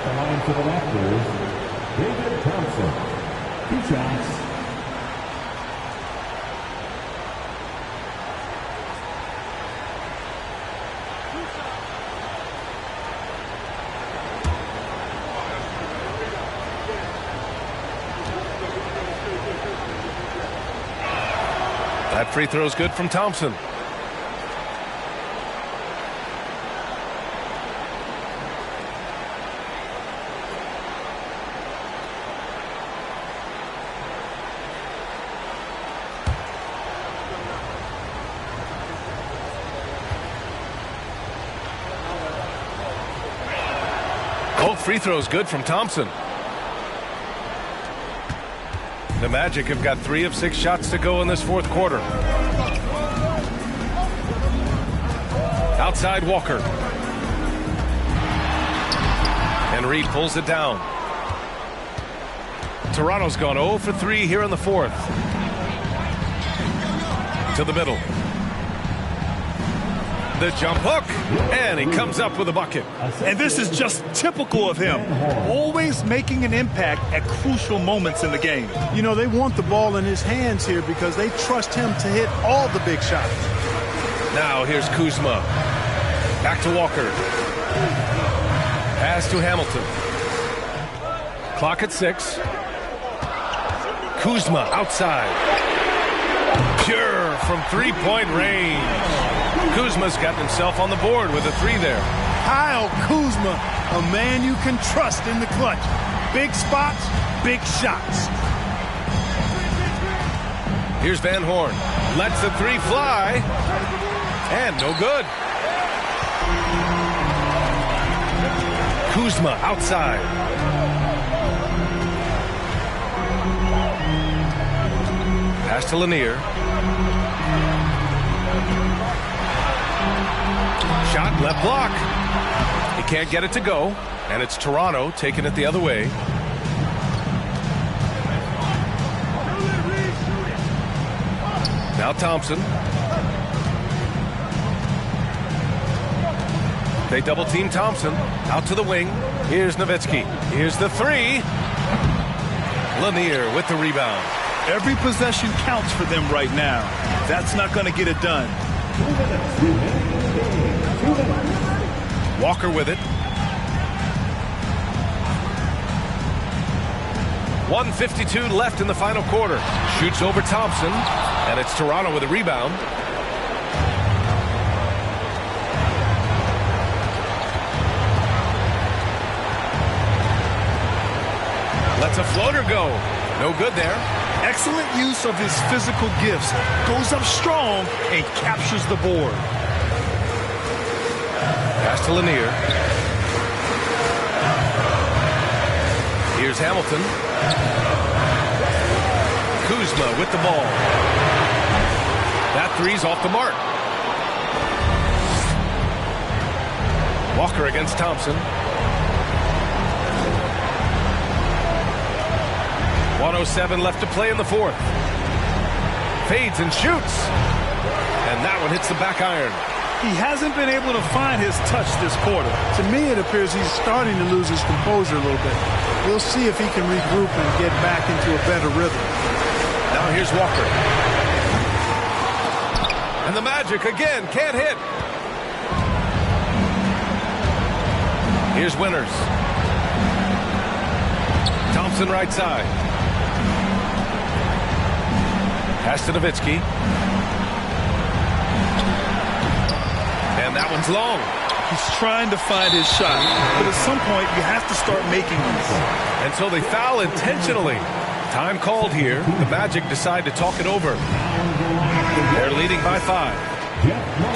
the line for the Raptors, David Thompson. 2 shots. That free throw is good from Thompson. Both free throws good from Thompson. The Magic have got 3 of 6 shots to go in this fourth quarter. Outside Walker. And Reed pulls it down. Toronto's gone 0 for 3 here in the fourth. To the middle. The jump hook, and he comes up with a bucket. And this is just typical of him, always making an impact at crucial moments in the game. You know, they want the ball in his hands here because they trust him to hit all the big shots. Now here's Kuzma. Back to Walker. Pass to Hamilton. Clock at 6. Kuzma outside. Pure from three-point range. Kuzma's got himself on the board with a 3 there. Kyle Kuzma, a man you can trust in the clutch. Big spots, big shots. Here's Van Horn. Lets the 3 fly. And no good. Kuzma outside. Pass to Lanier. Shot left block. He can't get it to go. And it's Toronto taking it the other way. Now Thompson. They double team Thompson. Out to the wing. Here's Nowitzki. Here's the 3. Lanier with the rebound. Every possession counts for them right now. That's not going to get it done. Walker with it. 1:52 left in the final quarter. Shoots over Thompson, and it's Toronto with a rebound. Lets a floater go. No good there. Excellent use of his physical gifts. Goes up strong and captures the board. Pass to Lanier. Here's Hamilton. Kuzma with the ball. That 3's off the mark. Walker against Thompson. 1:07 left to play in the fourth. Fades and shoots. And that one hits the back iron. He hasn't been able to find his touch this quarter. To me, it appears he's starting to lose his composure a little bit. We'll see if he can regroup and get back into a better rhythm. Now here's Walker. And the Magic again can't hit. Here's Winters. Thompson right side. Pass to Nowitzki. And that one's long. He's trying to find his shot, but at some point you have to start making these. And so they foul intentionally. Time called here. The Magic decide to talk it over. They're leading by 5.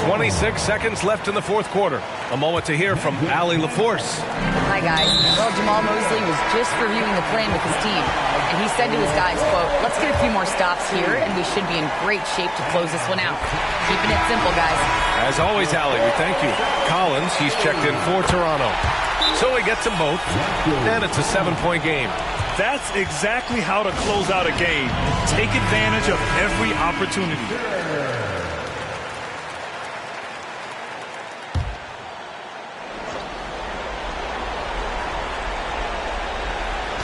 26 seconds left in the fourth quarter. A moment to hear from Allie LaForce. Hi, guys. Well, Jamal Mosley was just reviewing the plan with his team, and he said to his guys, quote, "Let's get a few more stops here, and we should be in great shape to close this one out." Keeping it simple, guys. As always, Allie, we thank you. Collins, he's checked in for Toronto. So he gets them both, and it's a 7-point game. That's exactly how to close out a game. Take advantage of every opportunity.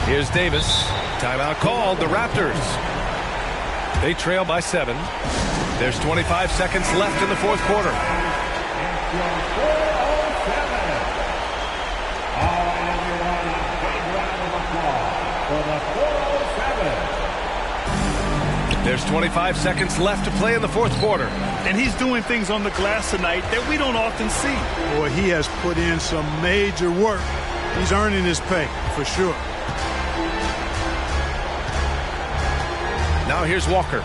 Here's Davis. Timeout called. The Raptors. They trail by 7. There's 25 seconds left in the fourth quarter. There's 25 seconds left to play in the fourth quarter. And he's doing things on the glass tonight that we don't often see. Boy, he has put in some major work. He's earning his pay, for sure. Now here's Walker.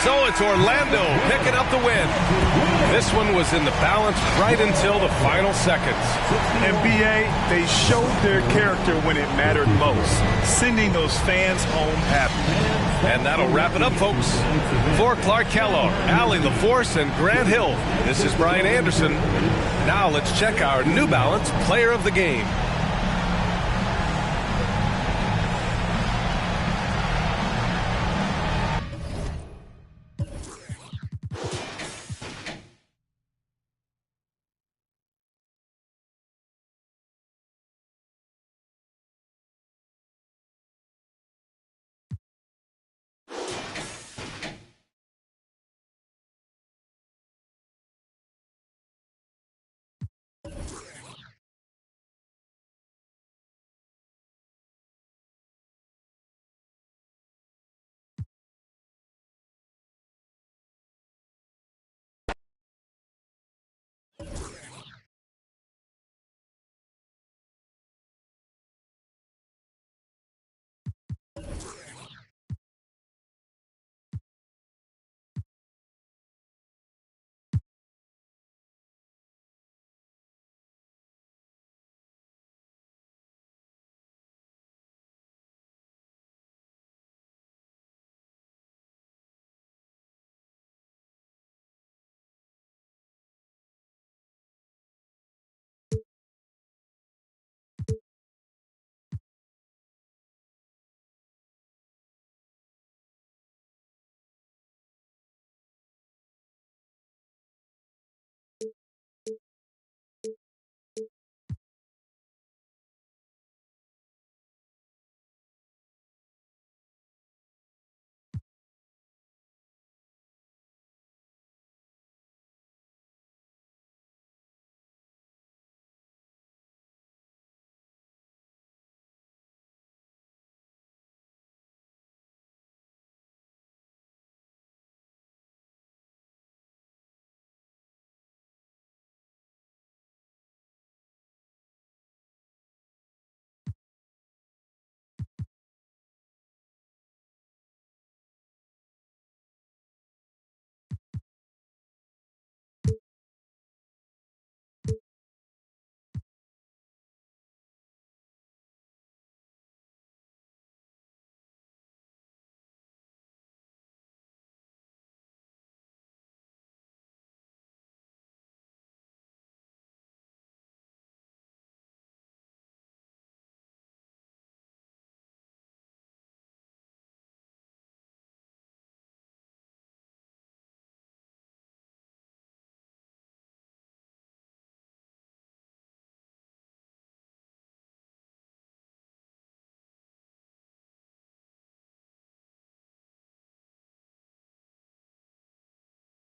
So it's Orlando picking up the win. This one was in the balance right until the final seconds. And B.A., they showed their character when it mattered most, sending those fans home happy. And that'll wrap it up, folks. For Clark Kellogg, Allie LaForce, and Grant Hill, this is Brian Anderson. Now let's check our New Balance Player of the Game.